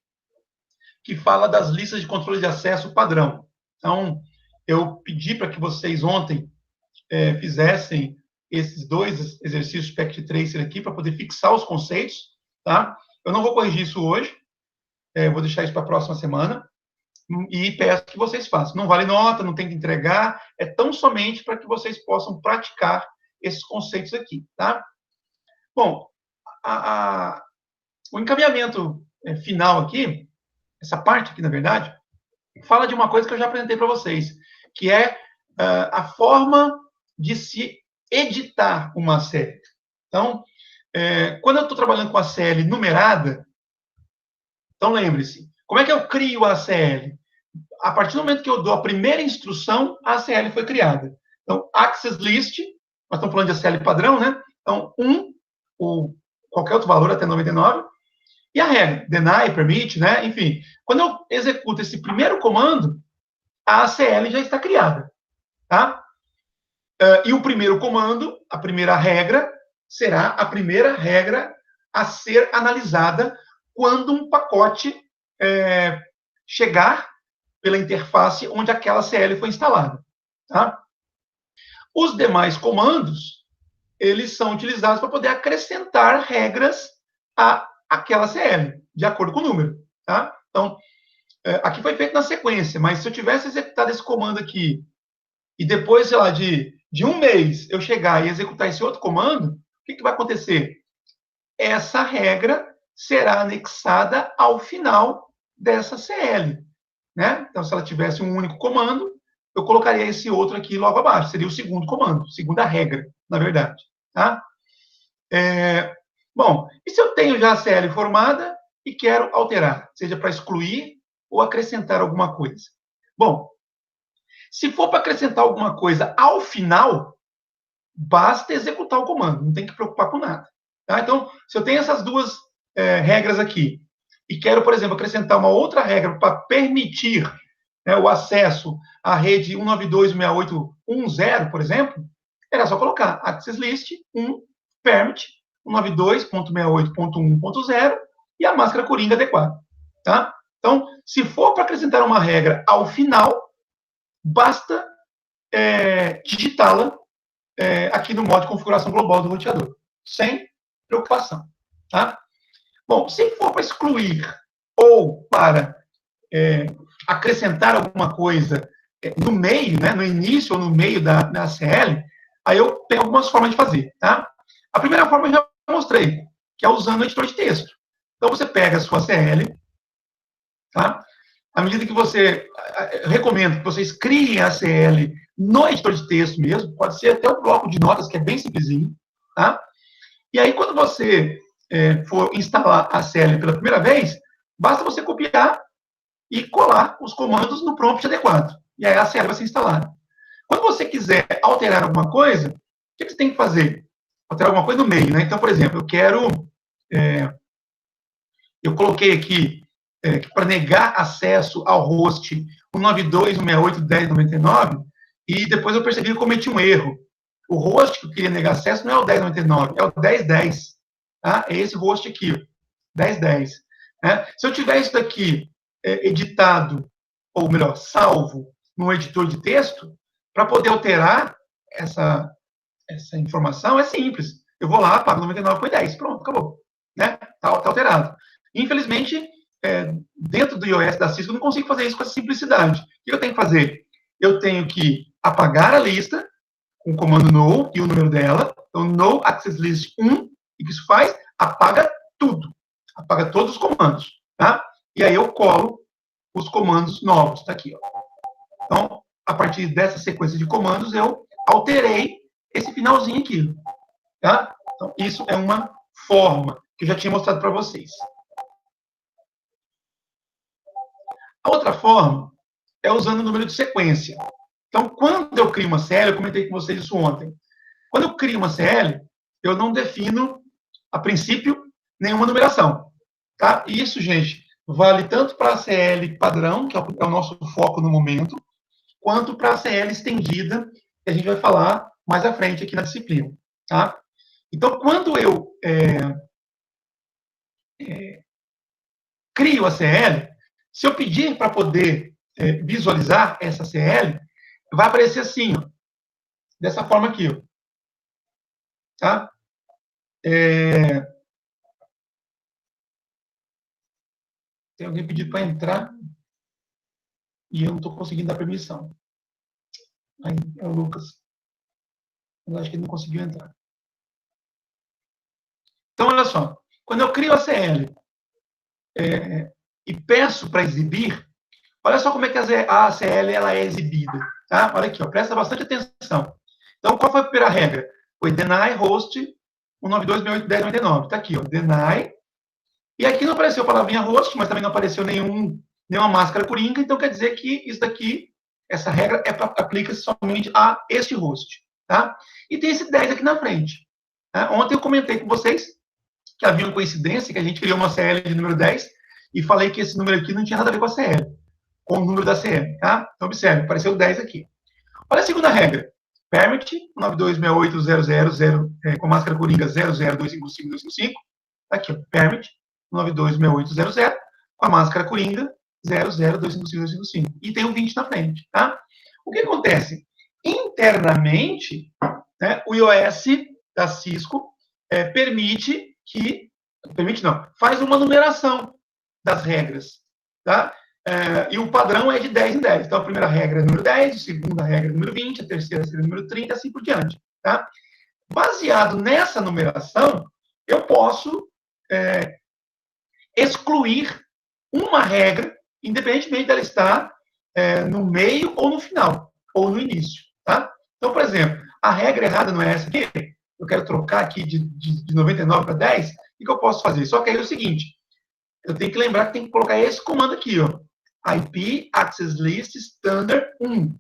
que fala das listas de controle de acesso padrão. Então, eu pedi para que vocês ontem fizessem esses 2 exercícios Pact Tracer aqui, para poder fixar os conceitos, tá? Eu não vou corrigir isso hoje, vou deixar isso para a próxima semana, e peço que vocês façam. Não vale nota, não tem que entregar, é tão somente para que vocês possam praticar esses conceitos aqui, tá? Bom, o encaminhamento final aqui, essa parte aqui, na verdade, fala de uma coisa que eu já apresentei para vocês, que é a forma de se editar uma série. Então, quando eu estou trabalhando com a CL numerada, então lembre-se, como é que eu crio a ACL? A partir do momento que eu dou a primeira instrução, a ACL foi criada. Então, access list, nós estamos falando de ACL padrão, né? Então, ou qualquer outro valor até 99, e a regra, deny, permit, né? Enfim, quando eu executo esse primeiro comando, a ACL já está criada, tá? E o primeiro comando, a primeira regra, será a primeira regra a ser analisada quando um pacote chegar pela interface onde aquela CL foi instalada, tá? Os demais comandos, eles são utilizados para poder acrescentar regras àquela CL, de acordo com o número, tá? Então, aqui foi feito na sequência, mas se eu tivesse executado esse comando aqui, e depois, sei lá, de um mês, eu chegar e executar esse outro comando, o que vai acontecer? Essa regra será anexada ao final dessa CL, né? Então, se ela tivesse um único comando, eu colocaria esse outro aqui logo abaixo. Seria o segundo comando, segunda regra, na verdade. Tá? Bom, e se eu tenho já a CL formada e quero alterar, seja para excluir ou acrescentar alguma coisa? Bom, se for para acrescentar alguma coisa ao final, basta executar o comando, não tem que preocupar com nada. Tá? Então, se eu tenho essas duas regras aqui, e quero, por exemplo, acrescentar uma outra regra para permitir, né, o acesso à rede 192.168.1.0, por exemplo, era só colocar access list 1 permit 192.68.1.0 e a máscara coringa adequada. Tá? Então, se for para acrescentar uma regra ao final, basta digitá-la aqui no modo de configuração global do roteador, sem preocupação. Tá? Bom, se for para excluir ou para acrescentar alguma coisa no meio, né, no início ou no meio da CL, aí eu tenho algumas formas de fazer. Tá? A primeira forma eu já mostrei, que é usando o editor de texto. Então, você pega a sua CL, tá? À medida que eu recomendo que vocês criem a CL no editor de texto mesmo, pode ser até o bloco de notas, que é bem simplesinho, tá? E aí, quando você for instalar a CL pela primeira vez, basta você copiar e colar os comandos no prompt adequado. E aí a CL vai ser instalada. Quando você quiser alterar alguma coisa, o que você tem que fazer? Alterar alguma coisa no meio, né? Então, por exemplo, eu coloquei aqui para negar acesso ao host 192.168.10.99 e depois eu percebi que eu cometi um erro. O host que eu queria negar acesso não é o 10.99, é o 10.10. Tá? É esse host aqui, 10.10. Né? Se eu tiver isso daqui editado, ou melhor, salvo no editor de texto, para poder alterar essa informação, é simples. Eu vou lá, apago 99 por 10. Pronto, acabou. Né? Tá alterado. Infelizmente, dentro do iOS da Cisco, eu não consigo fazer isso com essa simplicidade. O que eu tenho que fazer? Eu tenho que apagar a lista com o comando no e o número dela. Então, no access list 1, e o que isso faz? Apaga tudo. Apaga todos os comandos. Tá? E aí eu colo os comandos novos. Está aqui. Ó. Então, a partir dessa sequência de comandos, eu alterei esse finalzinho aqui. Tá? Então, isso é uma forma que eu já tinha mostrado para vocês. A outra forma é usando o número de sequência. Então, quando eu crio uma CL, eu comentei com vocês isso ontem. Quando eu crio uma CL, eu não defino, a princípio, nenhuma numeração. Tá? E isso, gente, vale tanto para a CL padrão, que é o nosso foco no momento, quanto para a CL estendida, que a gente vai falar mais à frente aqui na disciplina. Tá? Então, quando eu crio a CL, se eu pedir para poder visualizar essa CL, vai aparecer assim, ó, dessa forma aqui. Ó, tá? Tem alguém pedindo para entrar e eu não estou conseguindo dar permissão. Aí, é o Lucas. Eu acho que ele não conseguiu entrar. Então, olha só. Quando eu crio a CL e peço para exibir, olha só como é que a CL ela é exibida. Tá? Olha aqui, ó, presta bastante atenção. Então, qual foi a primeira regra? Foi deny host 192.168.10.99. Está aqui, ó, deny. E aqui não apareceu a palavrinha host, mas também não apareceu nenhuma máscara coringa, então quer dizer que isso daqui, essa regra aplica-se somente a este host. Tá? E tem esse 10 aqui na frente. Tá? Ontem eu comentei com vocês que havia uma coincidência, que a gente criou uma CL de número 10 e falei que esse número aqui não tinha nada a ver com a CL, com o número da CL. Tá? Então, observe, apareceu o 10 aqui. Olha a segunda regra. Permit 192.68.000 com máscara coringa 00.255.255. Aqui, ó, permit 192.68.000 com a máscara coringa 00.255.255. E tem um 20 na frente. Tá? O que acontece? Internamente, né, o iOS da Cisco faz uma numeração das regras. Tá? E o padrão é de 10 em 10. Então, a primeira regra é número 10, a segunda regra é número 20, a terceira seria número 30, assim por diante. Tá? Baseado nessa numeração, eu posso excluir uma regra, independentemente dela estar no meio ou no final. ou no início, tá? Então, por exemplo, a regra errada não é essa aqui, eu quero trocar aqui de 99 para 10, o que eu posso fazer? Só que aí é o seguinte, eu tenho que lembrar que tem que colocar esse comando aqui, ó, IP Access List Standard 1.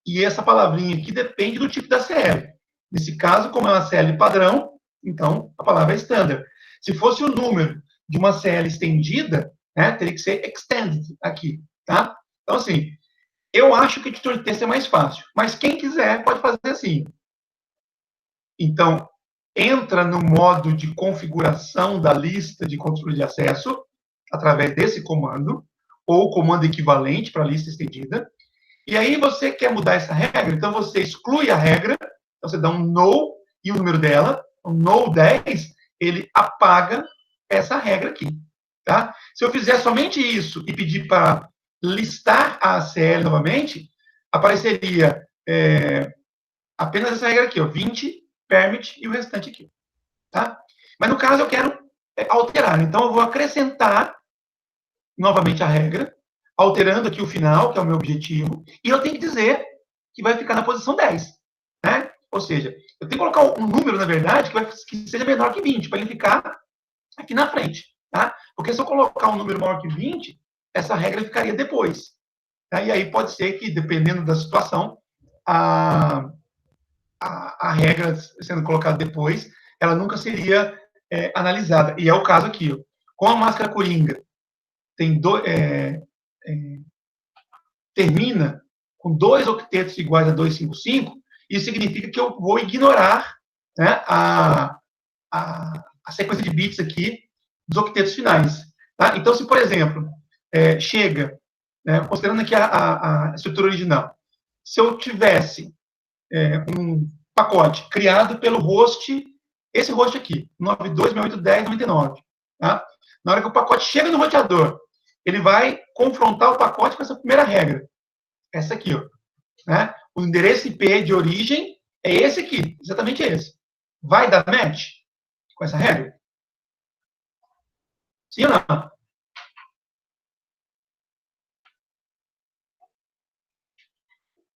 E essa palavrinha aqui depende do tipo da CL. Nesse caso, como é uma CL padrão, então a palavra é standard. Se fosse o número de uma CL estendida, né, teria que ser extended aqui, tá? Então, assim, eu acho que o editor de texto é mais fácil, mas quem quiser pode fazer assim. Então, entra no modo de configuração da lista de controle de acesso, através desse comando, ou comando equivalente para a lista estendida, e aí você quer mudar essa regra, então você exclui a regra, então você dá um no e o número dela, um no 10, ele apaga essa regra aqui, tá? Se eu fizer somente isso e pedir para listar a ACL novamente, apareceria apenas essa regra aqui, ó, 20, permit e o restante aqui, tá? Mas no caso eu quero alterar, então eu vou acrescentar novamente a regra, alterando aqui o final, que é o meu objetivo, e eu tenho que dizer que vai ficar na posição 10, né? Ou seja, eu tenho que colocar um número, na verdade, que seja menor que 20, para ele ficar aqui na frente, tá? Porque se eu colocar um número maior que 20, essa regra ficaria depois. Tá? E aí pode ser que, dependendo da situação, a regra sendo colocada depois, ela nunca seria analisada. E é o caso aqui, ó. Com a máscara coringa, termina com 2 octetos iguais a 255, isso significa que eu vou ignorar, né, a sequência de bits aqui dos octetos finais. Tá? Então, se, por exemplo, chega, né, considerando aqui a estrutura original, se eu tivesse um pacote criado pelo host, esse host aqui, 92.68.10.99, tá? Na hora que o pacote chega no roteador, ele vai confrontar o pacote com essa primeira regra. Essa aqui, ó. Né? O endereço IP de origem é esse aqui, exatamente esse. Vai dar match com essa regra? Sim ou não?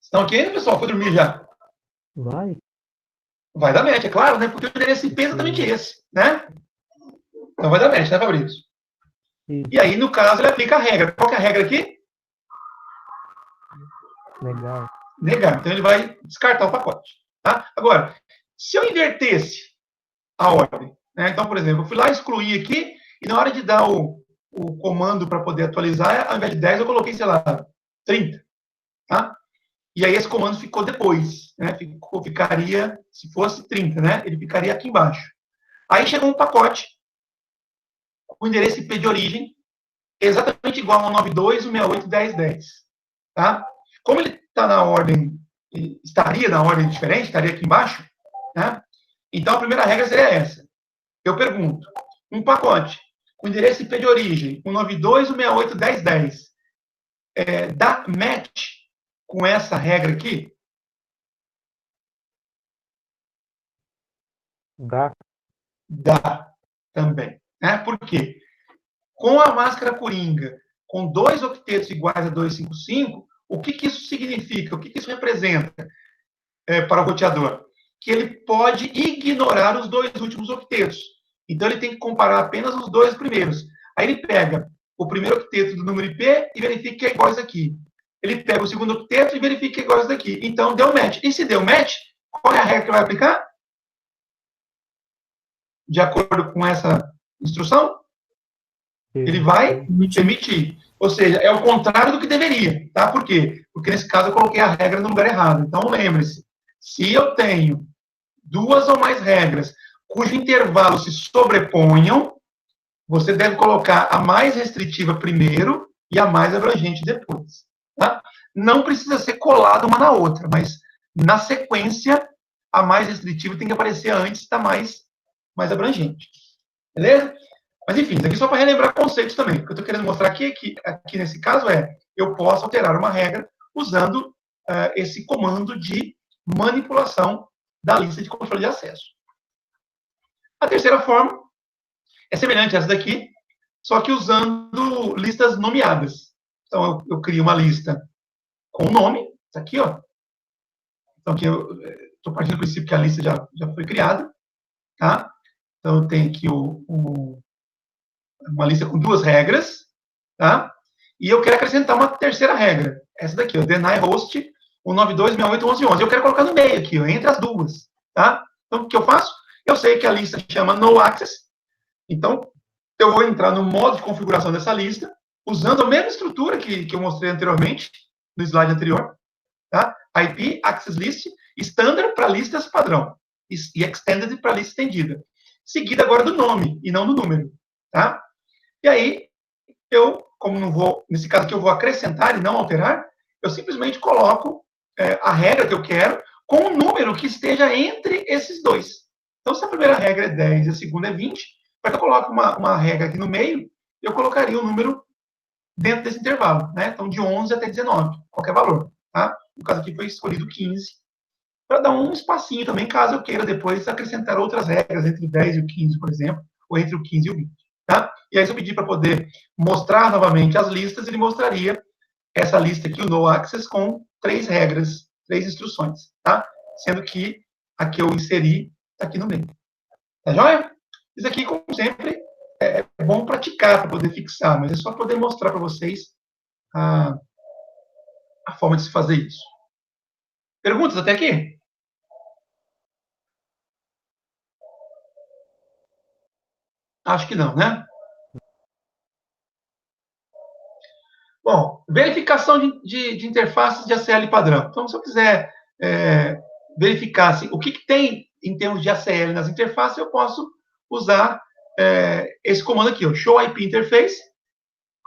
Estão aqui ainda, pessoal? Foi dormir já? Vai. Vai dar match, é claro, né? Porque o endereço IP é exatamente esse, né? Então vai dar match, né, Fabrício? Isso. E aí, no caso, ele aplica a regra. Qual que é a regra aqui? Legal. Negar. Então, ele vai descartar o pacote. Tá? Agora, se eu invertesse a ordem, né? Então, por exemplo, eu fui lá excluir aqui, e na hora de dar o comando para poder atualizar, ao invés de 10, eu coloquei, sei lá, 30. Tá? E aí esse comando ficou depois. Né? Ficaria, se fosse 30, né? Ele ficaria aqui embaixo. Aí chegou um pacote com o endereço IP de origem, exatamente igual ao 92.168.10.10. Tá? Como ele está na ordem, estaria na ordem diferente, estaria aqui embaixo, né? Então a primeira regra seria essa. Eu pergunto, um pacote com endereço IP de origem, 192.168.10.10, dá match com essa regra aqui? Dá. Dá também. Né? Por quê? Com a máscara coringa, com 2 octetos iguais a 255, o que isso significa? O que isso representa para o roteador? Que ele pode ignorar os 2 últimos octetos. Então, ele tem que comparar apenas os 2 primeiros. Aí ele pega o primeiro octeto do número IP e verifica que é igual a isso aqui. Ele pega o segundo octeto e verifica que é igual a isso daqui. Então, deu match. E se deu match, qual é a regra que vai aplicar? De acordo com essa instrução? Ele vai permitir. Ou seja, é o contrário do que deveria. Tá? Por quê? Porque nesse caso eu coloquei a regra no lugar errado. Então, lembre-se, se eu tenho 2 ou mais regras cujo intervalo se sobreponham, você deve colocar a mais restritiva primeiro e a mais abrangente depois. Tá? Não precisa ser colada uma na outra, mas na sequência, a mais restritiva tem que aparecer antes da mais abrangente. Beleza? Mas, enfim, isso aqui só para relembrar conceitos também. O que eu estou querendo mostrar aqui nesse caso eu posso alterar uma regra usando esse comando de manipulação da lista de controle de acesso. A terceira forma é semelhante a essa daqui, só que usando listas nomeadas. Então, eu crio uma lista com o nome, isso aqui, ó, Então, aqui eu estou partindo do princípio que a lista já foi criada, tá? Então, eu tenho aqui uma lista com 2 regras, tá? E eu quero acrescentar uma terceira regra. Essa daqui, o deny host 192.68.11.11. Eu quero colocar no meio aqui, ó, entre as duas, tá? Então, o que eu faço? Eu sei que a lista chama no access. Então, eu vou entrar no modo de configuração dessa lista, usando a mesma estrutura que eu mostrei anteriormente, no slide anterior, tá? IP, access list, standard para listas padrão, e extended para lista estendida. Seguida agora do nome, e não do número, tá? E aí, como não vou, nesse caso aqui eu vou acrescentar e não alterar, eu simplesmente coloco a regra que eu quero com um número que esteja entre esses dois. Então, se a primeira regra é 10 e a segunda é 20, para que eu coloque uma regra aqui no meio, eu colocaria um número dentro desse intervalo, né? Então, de 11 até 19, qualquer valor, tá? No caso aqui foi escolhido 15, para dar um espacinho também, caso eu queira depois acrescentar outras regras entre o 10 e o 15, por exemplo, ou entre o 15 e o 20, tá? E aí, se eu pedir para poder mostrar novamente as listas, ele mostraria essa lista aqui, o no access, com 3 regras, 3 instruções, tá? Sendo que a que eu inseri está aqui no meio. Tá joia? Isso aqui, como sempre, é bom praticar para poder fixar, mas é só poder mostrar para vocês a forma de se fazer isso. Perguntas até aqui? Acho que não, né? Bom, verificação de interfaces de ACL padrão. Então, se eu quiser verificar assim, o que tem em termos de ACL nas interfaces, eu posso usar esse comando aqui, o show IP interface,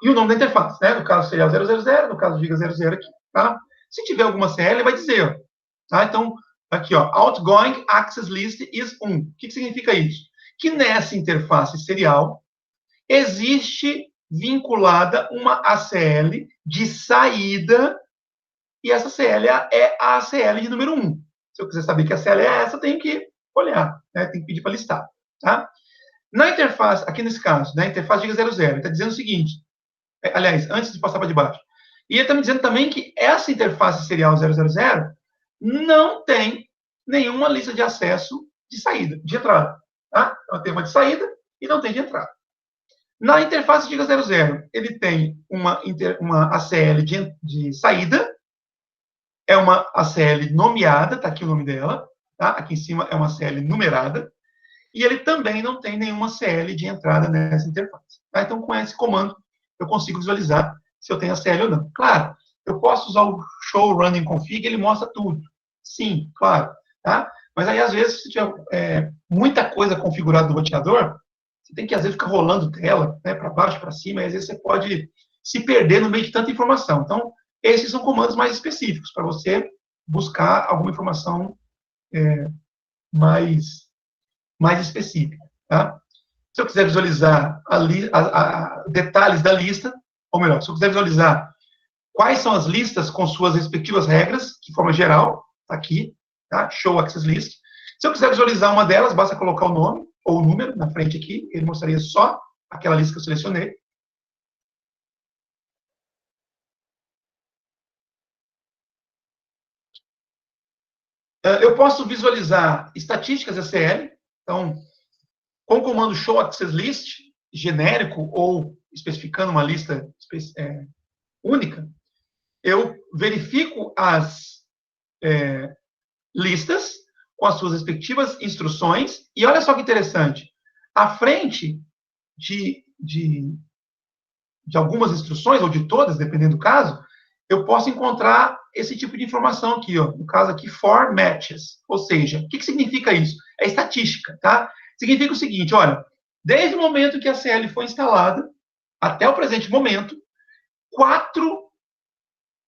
e o nome da interface, né? No caso, serial 000, no caso, giga 00 aqui, tá? Se tiver alguma CL, vai dizer, ó, tá? Então, aqui, ó, outgoing access list is 1. O que significa isso? Que nessa interface serial existe vinculada uma ACL de saída, e essa CL é a ACL de número 1. Se eu quiser saber que a CL é essa, eu tenho que olhar, né? Tenho que pedir para listar, tá? Na interface, aqui nesse caso, na interface giga 00, ele está dizendo o seguinte, aliás, antes de passar para debaixo, e ele está me dizendo também que essa interface serial 000 não tem nenhuma lista de acesso de saída, de entrada, tá? Ela tem uma de saída e não tem de entrada. Na interface giga 00, ele tem uma ACL de saída, é uma ACL nomeada, está aqui o nome dela, tá? Aqui em cima é uma ACL numerada, e ele também não tem nenhuma CL de entrada nessa interface. Tá? Então, com esse comando, eu consigo visualizar se eu tenho a CL ou não. Claro, eu posso usar o show running config, ele mostra tudo. Sim, claro. Tá? Mas aí, às vezes, se tiver muita coisa configurada no roteador, você tem que, às vezes, ficar rolando tela, né, para baixo, para cima, e às vezes você pode se perder no meio de tanta informação. Então, esses são comandos mais específicos, para você buscar alguma informação mais específica. Tá? Se eu quiser visualizar detalhes da lista, ou melhor, se eu quiser visualizar quais são as listas com suas respectivas regras, de forma geral, tá aqui, tá? Show Access List. Se eu quiser visualizar uma delas, basta colocar o nome ou o número na frente aqui, ele mostraria só aquela lista que eu selecionei. Eu posso visualizar estatísticas ACL, então, com o comando show access list, genérico ou especificando uma lista única, eu verifico as listas com as suas respectivas instruções, e olha só que interessante, à frente de algumas instruções, ou de todas, dependendo do caso, eu posso encontrar esse tipo de informação aqui, ó, no caso aqui, for matches, ou seja, o que significa isso? É estatística, tá? Significa o seguinte, olha, desde o momento que a CL foi instalada, até o presente momento, 4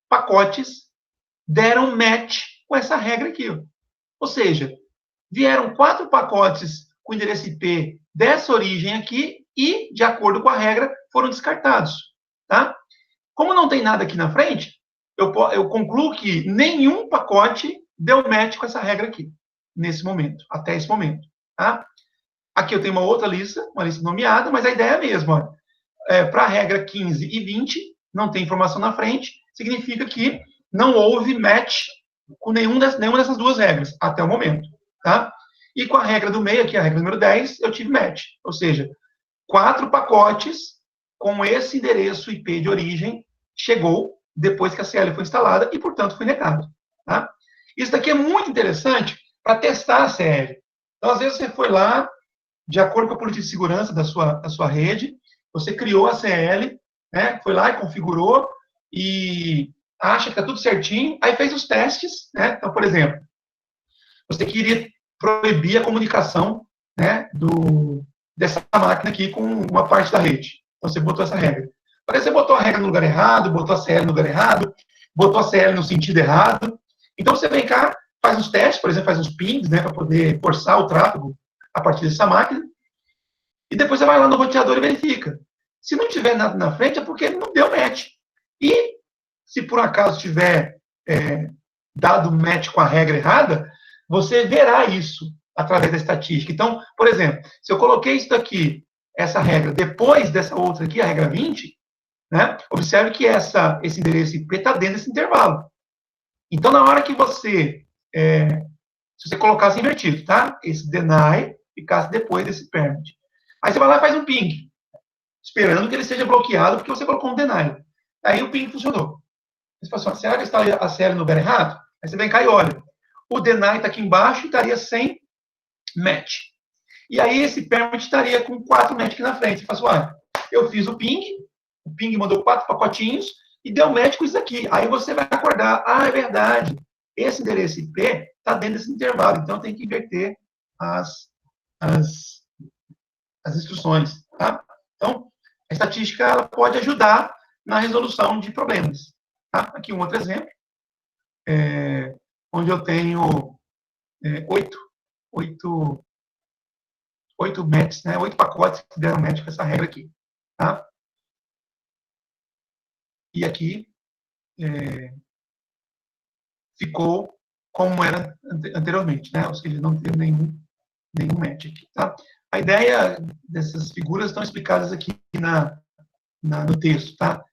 pacotes deram match com essa regra aqui, ó. Ou seja, vieram 4 pacotes com endereço IP dessa origem aqui e, de acordo com a regra, foram descartados, tá? Como não tem nada aqui na frente, eu concluo que nenhum pacote deu match com essa regra aqui, nesse momento, até esse momento, tá? Aqui eu tenho uma outra lista, uma lista nomeada, mas a ideia é a mesma. Para a regra 15 e 20, não tem informação na frente, significa que não houve match com nenhuma dessas duas regras, até o momento. Tá? E com a regra do meio, aqui a regra número 10, eu tive match. Ou seja, 4 pacotes com esse endereço IP de origem chegou depois que a CL foi instalada e, portanto, foi negado. Tá? Isso daqui é muito interessante para testar a CL. Então, às vezes, você foi lá, de acordo com a política de segurança da sua rede, você criou a CL, né, foi lá e configurou e acha que está tudo certinho, aí fez os testes. Né? Então, por exemplo, você queria proibir a comunicação, né, dessa máquina aqui com uma parte da rede. Então, você botou essa regra. Parece que você botou a regra no lugar errado, botou a CL no lugar errado, botou a CL no sentido errado. Então, você vem cá, faz uns testes, por exemplo, faz uns pings, né, para poder forçar o tráfego a partir dessa máquina, e depois você vai lá no roteador e verifica. Se não tiver nada na frente, é porque ele não deu match. E, se por acaso tiver dado match com a regra errada, você verá isso através da estatística. Então, por exemplo, se eu coloquei isso daqui, essa regra, depois dessa outra aqui, a regra 20, né, observe que esse endereço IP está dentro desse intervalo. Então, na hora que você, se você colocasse invertido, tá? Esse deny ficasse depois desse permit. Aí você vai lá e faz um ping, esperando que ele seja bloqueado, porque você colocou um deny. Aí o ping funcionou. Você fala assim, será que está a CL no lugar errado? Aí você vem cá e olha. O deny está aqui embaixo e estaria sem match. E aí esse permit estaria com 4 match aqui na frente. Você fala assim, eu fiz o ping mandou 4 pacotinhos e deu match com isso aqui. Aí você vai acordar, é verdade, esse endereço IP está dentro desse intervalo, então tem que inverter as instruções. Tá? Então, a estatística ela pode ajudar na resolução de problemas. Tá? Aqui um outro exemplo, onde eu tenho 8 matches, né, 8 pacotes que deram match com essa regra aqui. Tá? E aqui ficou como era anteriormente, né? Ou seja, não teve nenhum match aqui. Tá? A ideia dessas figuras estão explicadas aqui no texto. Tá?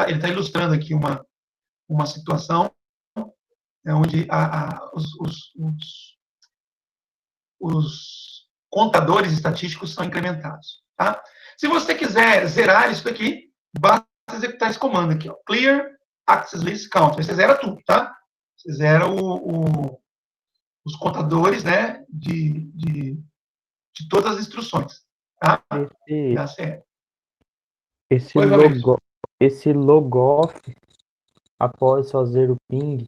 Ele está ilustrando aqui uma situação onde os contadores estatísticos são incrementados. Tá? Se você quiser zerar isso daqui, basta executar esse comando aqui, ó, clear access list count. Você zera tudo, tá? Você zera os contadores, né, de todas as instruções, tá? Esse logoff, após fazer o ping,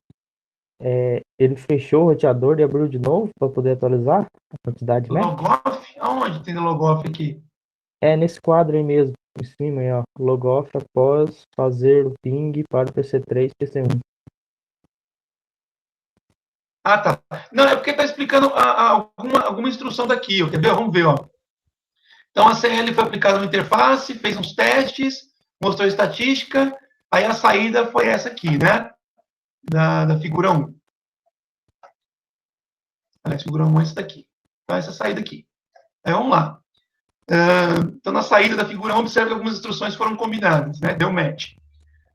ele fechou o roteador e abriu de novo para poder atualizar a quantidade de match? Logoff? Aonde tem logoff aqui? Nesse quadro aí mesmo, em cima aí, ó. Logoff após fazer o ping para o PC3 e PC1. Tá. Não, é porque está explicando alguma instrução daqui, ó. Quer ver? Vamos ver, ó. Então, a CL foi aplicada na interface, fez uns testes, mostrou a estatística, aí a saída foi essa aqui, né? Da figura 1. Aliás, figura 1 é essa daqui. Então, essa saída aqui. Aí, vamos lá. Então, na saída da figura 1, observe que algumas instruções foram combinadas, né? Deu match.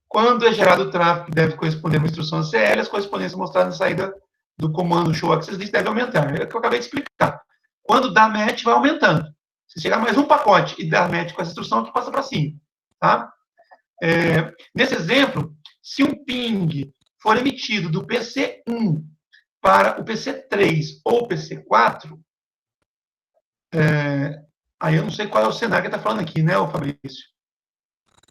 Quando é gerado o tráfego que deve corresponder a uma instrução CL, as correspondências mostradas na saída do comando show access list devem aumentar. É o que eu acabei de explicar. Quando dá match, vai aumentando. Se chegar mais um pacote e dar match com essa instrução, que passa para cima. Tá? Nesse exemplo, se um ping for emitido do PC1 para o PC3 ou PC4, aí eu não sei qual é o cenário que está falando aqui, né, Fabrício?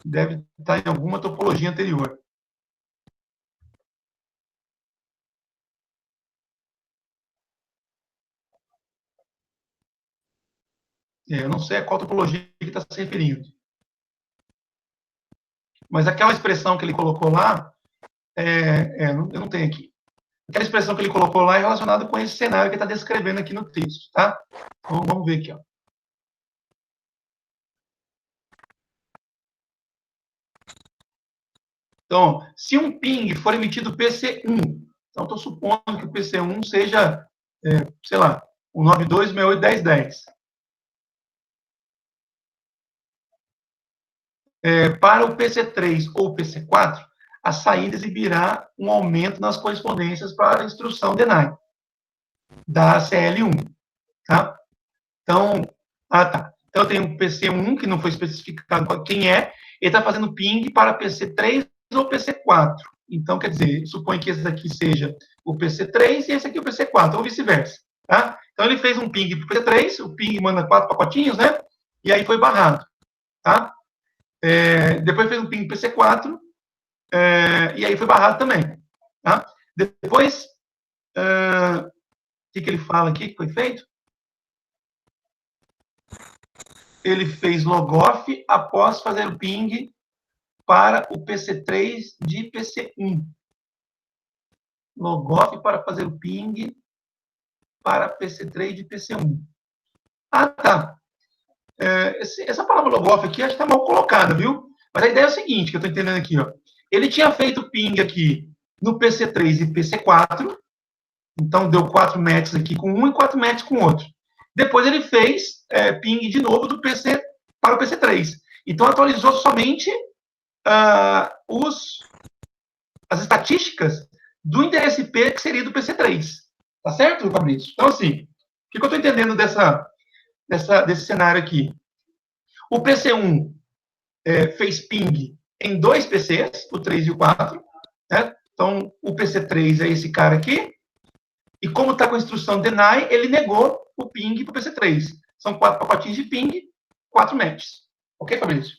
Deve estar em alguma topologia anterior. Eu não sei a qual topologia que está se referindo. Mas aquela expressão que ele colocou lá, eu não tenho aqui. Aquela expressão que ele colocou lá é relacionada com esse cenário que ele está descrevendo aqui no texto, tá? Então, vamos ver aqui, ó. Então, se um ping for emitido PC1, então estou supondo que o PC1 seja, sei lá, o 92681010. Para o PC3 ou PC4, a saída exibirá um aumento nas correspondências para a instrução deny da CL1, tá? Então, tá. Então, eu tenho um PC1, que não foi especificado quem é, ele está fazendo ping para PC3 ou PC4. Então, quer dizer, supõe que esse aqui seja o PC3 e esse aqui o PC4, ou vice-versa, tá? Então, ele fez um ping para o PC3, o ping manda 4 pacotinhos, né? E aí foi barrado, tá? Depois fez um ping para o PC4, e aí foi barrado também, tá? Depois, o que ele fala aqui que foi feito? Ele fez logoff após fazer o ping para o PC3 de PC1. Logoff para fazer o ping para PC3 de PC1. Ah, tá. Essa palavra logoff aqui acho que está mal colocada, viu? Mas a ideia é o seguinte, que eu estou entendendo aqui, ó. Ele tinha feito ping aqui no PC3 e PC4, então deu 4 matches aqui com um e 4 matches com outro. Depois ele fez ping de novo do PC para o PC3. Então atualizou somente as estatísticas do endereço IP que seria do PC3. Tá certo, Fabrício? Então, assim, o que eu estou entendendo desse cenário aqui? O PC1 fez ping em 2 PCs, o 3 e o 4. Né? Então, o PC3 é esse cara aqui. E como está com a instrução deny, ele negou o ping para o PC3. São 4 pacotinhos de ping, 4 matches. Ok, Fabrício?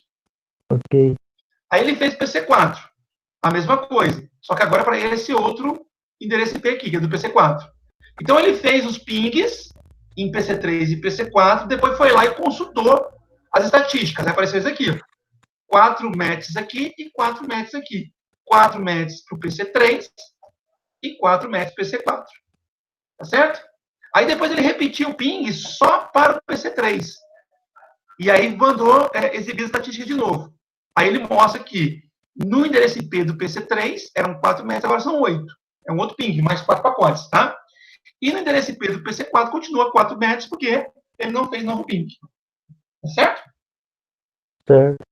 Ok. Aí ele fez PC4. A mesma coisa. Só que agora para esse outro endereço IP aqui, que é do PC4. Então ele fez os pings em PC3 e PC4, depois foi lá e consultou as estatísticas. Aí apareceu isso aqui. 4 matches aqui e 4 matches aqui. 4 matches para o PC3 e 4 matches para o PC4. Tá certo? Aí depois ele repetiu o ping só para o PC3. E aí mandou exibir a estatística de novo. Aí ele mostra que no endereço IP do PC3 eram 4 matches, agora são 8. É um outro ping, mais 4 pacotes, tá? E no endereço IP do PC4 continua 4 matches, porque ele não fez novo ping. Tá certo? Certo.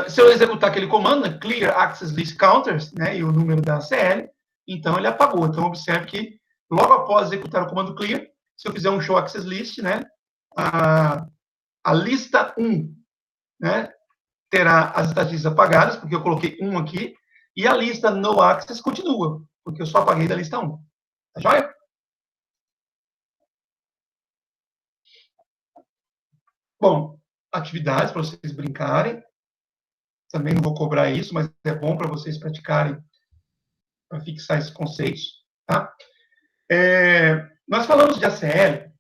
Se eu executar aquele comando, né, clear access list counters, né, e o número da CL, então ele apagou. Então, observe que logo após executar o comando clear, se eu fizer um show access list, né, a lista 1, né, terá as estatísticas apagadas, porque eu coloquei 1 aqui, e a lista no access continua, porque eu só apaguei da lista 1. Tá joia? Bom, atividades para vocês brincarem. Também não vou cobrar isso, mas é bom para vocês praticarem, para fixar esses conceitos. Tá? Nós falamos de ACL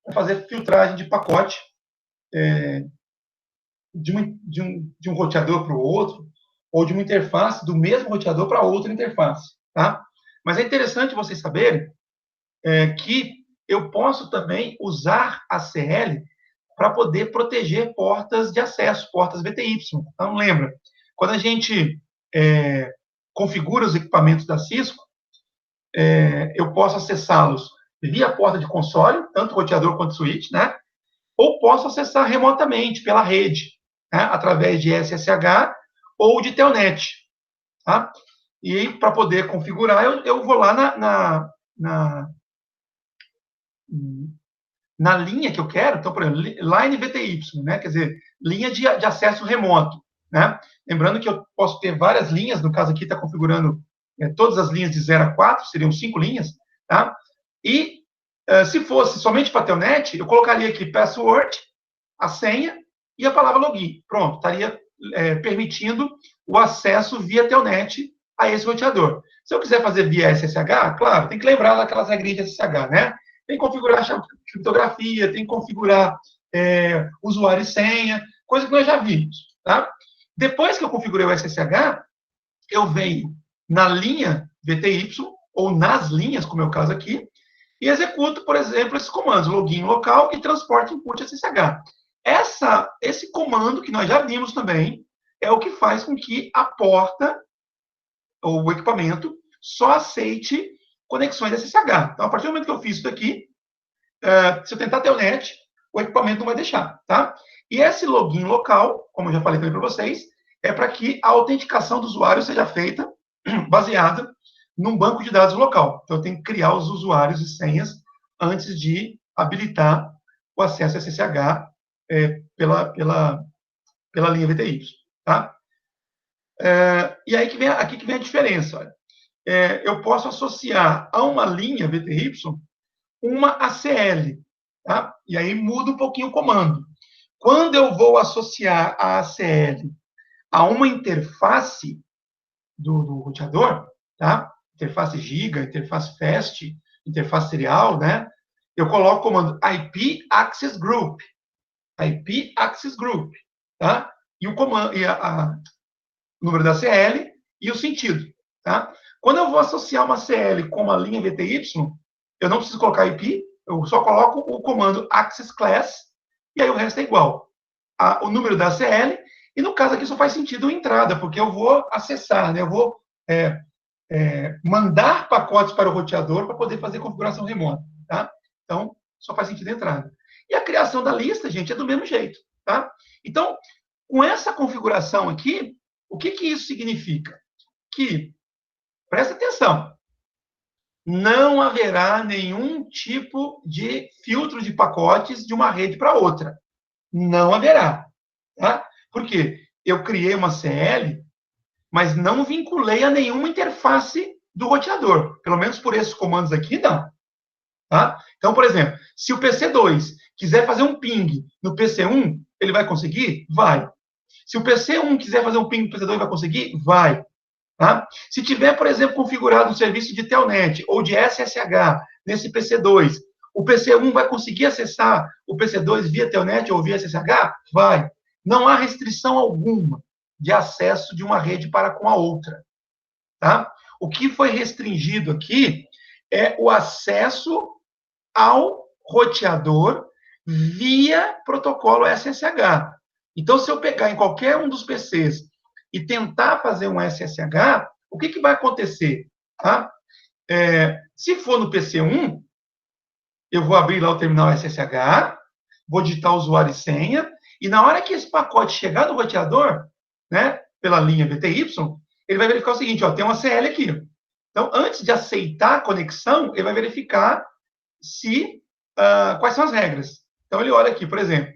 para fazer filtragem de pacote de um roteador para o outro, ou de uma interface do mesmo roteador para outra interface. Tá? Mas é interessante vocês saberem que eu posso também usar a ACL para poder proteger portas de acesso, portas VTY. Então, lembra, quando a gente configura os equipamentos da Cisco, eu posso acessá-los via porta de console, tanto roteador quanto switch, né? Ou posso acessar remotamente pela rede, né? Através de SSH ou de Telnet. Tá? E para poder configurar, eu vou lá na linha que eu quero, então, por exemplo, line VTY, né? Quer dizer, linha de acesso remoto, né? Lembrando que eu posso ter várias linhas, no caso aqui está configurando todas as linhas de 0 a 4, seriam 5 linhas, tá? E se fosse somente para Telnet, eu colocaria aqui password, a senha e a palavra login. Pronto, estaria permitindo o acesso via Telnet a esse roteador. Se eu quiser fazer via SSH, claro, tem que lembrar daquelas regrinhas de SSH, né? Tem que configurar criptografia, tem que configurar usuário e senha, coisa que nós já vimos. Tá? Depois que eu configurei o SSH, eu venho na linha VTY, ou nas linhas, como é o caso aqui, e executo, por exemplo, esses comandos, login local e transporte input SSH. Esse comando, que nós já vimos também, é o que faz com que a porta, ou o equipamento, só aceite conexões SSH. Então, a partir do momento que eu fiz isso aqui, se eu tentar Telnet, o equipamento não vai deixar, tá? E esse login local, como eu já falei também para vocês, é para que a autenticação do usuário seja feita baseada num banco de dados local. Então, eu tenho que criar os usuários e senhas antes de habilitar o acesso a SSH pela linha VTY, tá? E aí aqui que vem a diferença. Olha. Eu posso associar a uma linha VTY uma ACL, tá? E aí muda um pouquinho o comando. Quando eu vou associar a ACL a uma interface do roteador, tá? Interface giga, interface fast, interface serial, né? Eu coloco o comando IP Access Group, IP Access Group, tá? E o comando, o número da CL e o sentido, tá? Quando eu vou associar uma CL com uma linha VTY, eu não preciso colocar IP, eu só coloco o comando Access Class, e aí o resto é igual. O número da CL, e no caso aqui só faz sentido entrada, porque eu vou acessar, né? Eu vou mandar pacotes para o roteador para poder fazer configuração remota, tá? Então, só faz sentido entrada. E a criação da lista, gente, é do mesmo jeito, tá? Então, com essa configuração aqui, o que isso significa? Que, presta atenção, não haverá nenhum tipo de filtro de pacotes de uma rede para outra. Não haverá. Tá? Por quê? Eu criei uma CL, mas não vinculei a nenhuma interface do roteador. Pelo menos por esses comandos aqui, não. Tá? Então, por exemplo, se o PC2 quiser fazer um ping no PC1, ele vai conseguir? Vai. Se o PC1 quiser fazer um ping no PC2, vai conseguir? Vai. Tá? Se tiver, por exemplo, configurado um serviço de Telnet ou de SSH nesse PC2, o PC1 vai conseguir acessar o PC2 via Telnet ou via SSH? Vai. Não há restrição alguma de acesso de uma rede para com a outra. Tá? O que foi restringido aqui é o acesso ao roteador via protocolo SSH. Então, se eu pegar em qualquer um dos PCs e tentar fazer um SSH, o que vai acontecer? Tá? Se for no PC1, eu vou abrir lá o terminal SSH, vou digitar usuário e senha, e na hora que esse pacote chegar no roteador, né, pela linha VTY, ele vai verificar o seguinte, ó, tem uma CL aqui. Então, antes de aceitar a conexão, ele vai verificar quais são as regras. Então, ele olha aqui, por exemplo,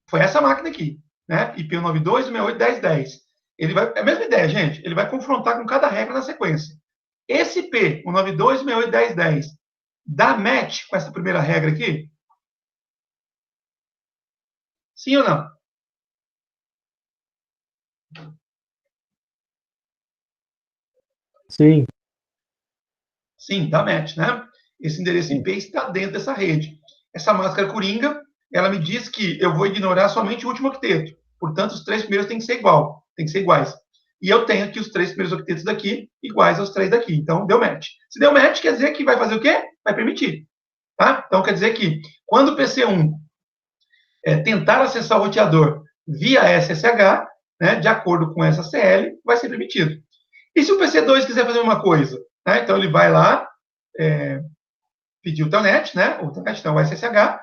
foi essa máquina aqui, né, IP 192.168.10.10. Ele vai, é a mesma ideia, gente, ele vai confrontar com cada regra na sequência. Esse IP 192.168.10.10 dá match com essa primeira regra aqui? Sim ou não? Sim. Sim, dá match, né? Esse endereço IP está dentro dessa rede. Essa máscara coringa, ela me diz que eu vou ignorar somente o último octeto. Portanto, os 3 primeiros têm que ser iguais. E eu tenho aqui os 3 primeiros octetos daqui iguais aos 3 daqui. Então, deu match. Se deu match, quer dizer que vai fazer o quê? Vai permitir. Tá? Então, quer dizer que quando o PC1 tentar acessar o roteador via SSH, né, de acordo com essa CL, vai ser permitido. E se o PC2 quiser fazer uma coisa? Né, então, ele vai lá, pedir o Telnet, né, o Telnet não, o SSH,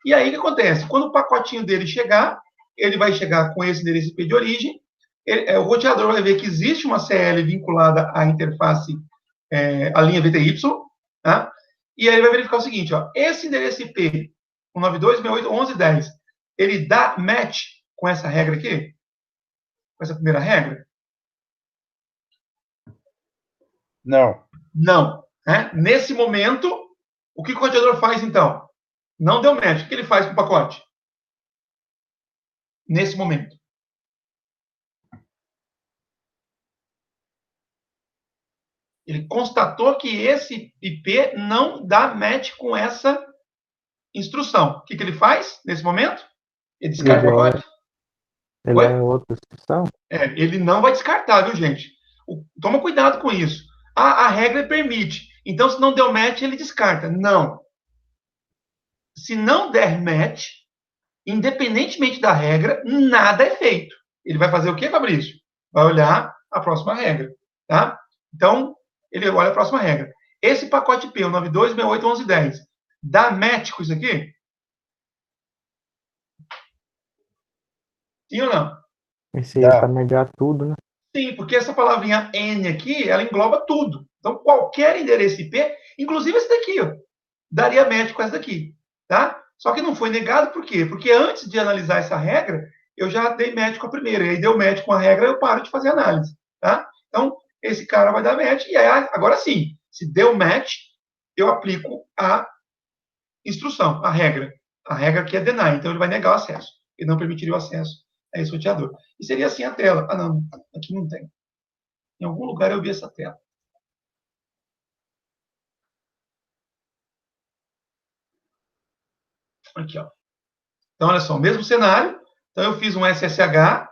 e aí o que acontece? Quando o pacotinho dele chegar, ele vai chegar com esse endereço IP de origem, o roteador vai ver que existe uma CL vinculada à interface, à linha VTY, tá? E aí ele vai verificar o seguinte, ó, esse endereço IP, 192.168.11.10, ele dá match com essa regra aqui? Com essa primeira regra? Não. Não. Né? Nesse momento, o que o roteador faz, então? Não deu match. O que ele faz com o pacote? Nesse momento. Ele constatou que esse IP não dá match com essa instrução. O que ele faz nesse momento? Ele descarta o pacote. Ele é outra instrução? Ele não vai descartar, viu, gente? Toma cuidado com isso. A regra permite. Então, se não deu match, ele descarta. Não. Se não der match, independentemente da regra, nada é feito. Ele vai fazer o quê, Fabrício? Vai olhar a próxima regra, tá? Então, ele olha a próxima regra. Esse pacote IP, o 92.68.11.10, dá match com isso aqui? Sim ou não? Esse aí para mediar tudo, né? Sim, porque essa palavrinha N aqui, ela engloba tudo. Então, qualquer endereço IP, inclusive esse daqui, ó, daria match com essa daqui, tá? Só que não foi negado, por quê? Porque antes de analisar essa regra, eu já dei match com a primeira, e aí deu match com a regra, eu paro de fazer análise, tá? Então, esse cara vai dar match, e aí, agora sim, se deu match, eu aplico a instrução, a regra que é deny, então ele vai negar o acesso, e não permitiria o acesso a esse roteador. E seria assim a tela. Ah, não, aqui não tem. Em algum lugar eu vi essa tela. Aqui, ó. Então, olha só, mesmo cenário. Então, eu fiz um SSH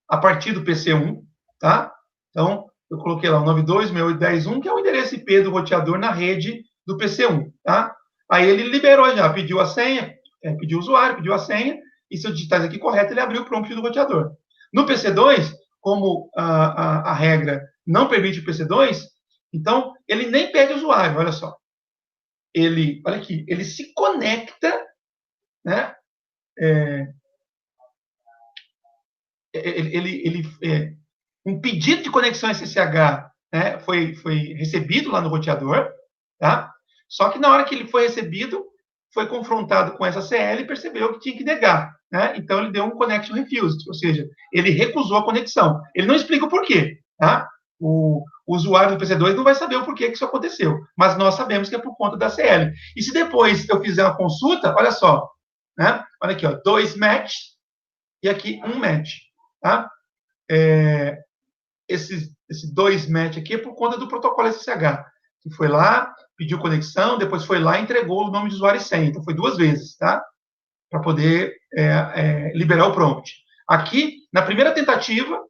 a partir do PC1, tá? Então, eu coloquei lá o 92.168.10.1, que é o endereço IP do roteador na rede do PC1, tá? Aí ele liberou já, pediu a senha, pediu o usuário, pediu a senha, e se eu digitar isso aqui correto, ele abriu o prompt do roteador. No PC2, como a regra não permite o PC2, então, ele nem pede usuário, olha só. Olha aqui, ele se conecta, né? Um pedido de conexão SSH, né, foi recebido lá no roteador, tá? Só que na hora que ele foi recebido, foi confrontado com essa CL e percebeu que tinha que negar, né? Então ele deu um connection refused, ou seja, ele recusou a conexão. Ele não explica o porquê, tá? O usuário do PC2 não vai saber o porquê que isso aconteceu, mas nós sabemos que é por conta da CL. E se depois eu fizer uma consulta, olha só, né? Olha aqui, ó, 2 match e aqui 1 match, tá? Esse 2 match aqui é por conta do protocolo SSH, que foi lá, pediu conexão, depois foi lá e entregou o nome de usuário e senha. Então, foi 2 vezes, tá? Para poder liberar o prompt. Aqui, na primeira tentativa,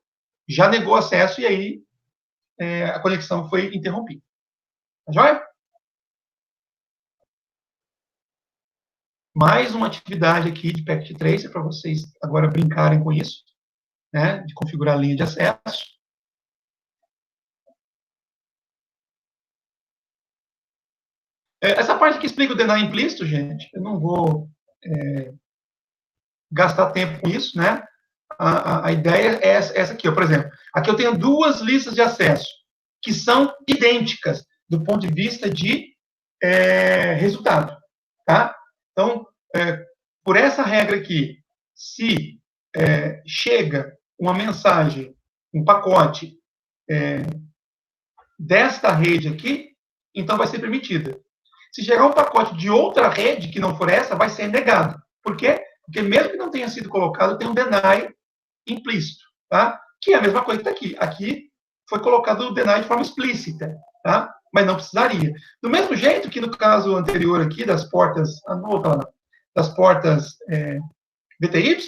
já negou acesso e aí a conexão foi interrompida. Tá joia? Mais uma atividade aqui de Packet Tracer para vocês agora brincarem com isso, né? De configurar a linha de acesso. Essa parte que explica o deny implícito, gente, eu não vou gastar tempo com isso, né? A ideia é essa aqui, ó. Por exemplo, aqui eu tenho 2 listas de acesso que são idênticas do ponto de vista de resultado, tá? Então, por essa regra aqui, se chega uma mensagem, um pacote desta rede aqui, então vai ser permitida. Se chegar um pacote de outra rede, que não for essa, vai ser negado. Por quê? Porque mesmo que não tenha sido colocado, tem um deny implícito, tá? Que é a mesma coisa que está aqui. Aqui foi colocado o deny de forma explícita, tá? Mas não precisaria. Do mesmo jeito que no caso anterior aqui, das portas, das portas VTY,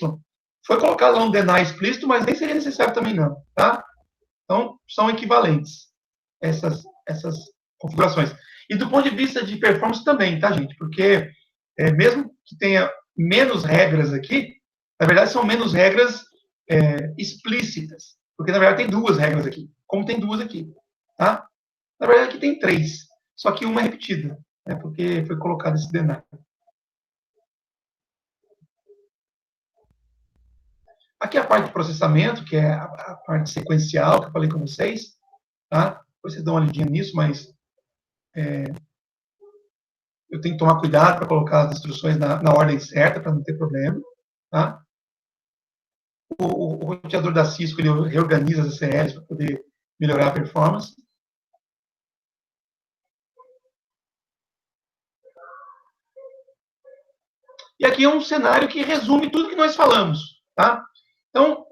foi colocado lá um deny explícito, mas nem seria necessário também não, tá? Então, são equivalentes essas configurações. E do ponto de vista de performance também, tá, gente? Porque mesmo que tenha menos regras aqui, na verdade são menos regras explícitas. Porque, na verdade, tem 2 regras aqui. Como tem 2 aqui, tá? Na verdade, aqui tem 3. Só que uma é repetida, né? Porque foi colocado esse deny. Aqui é a parte de processamento, que é a parte sequencial, que eu falei com vocês, tá? Depois vocês dão uma lidinha nisso, mas eu tenho que tomar cuidado para colocar as instruções na ordem certa, para não ter problema, tá? O roteador da Cisco, ele reorganiza as CLs para poder melhorar a performance. E aqui é um cenário que resume tudo que nós falamos, tá? Então,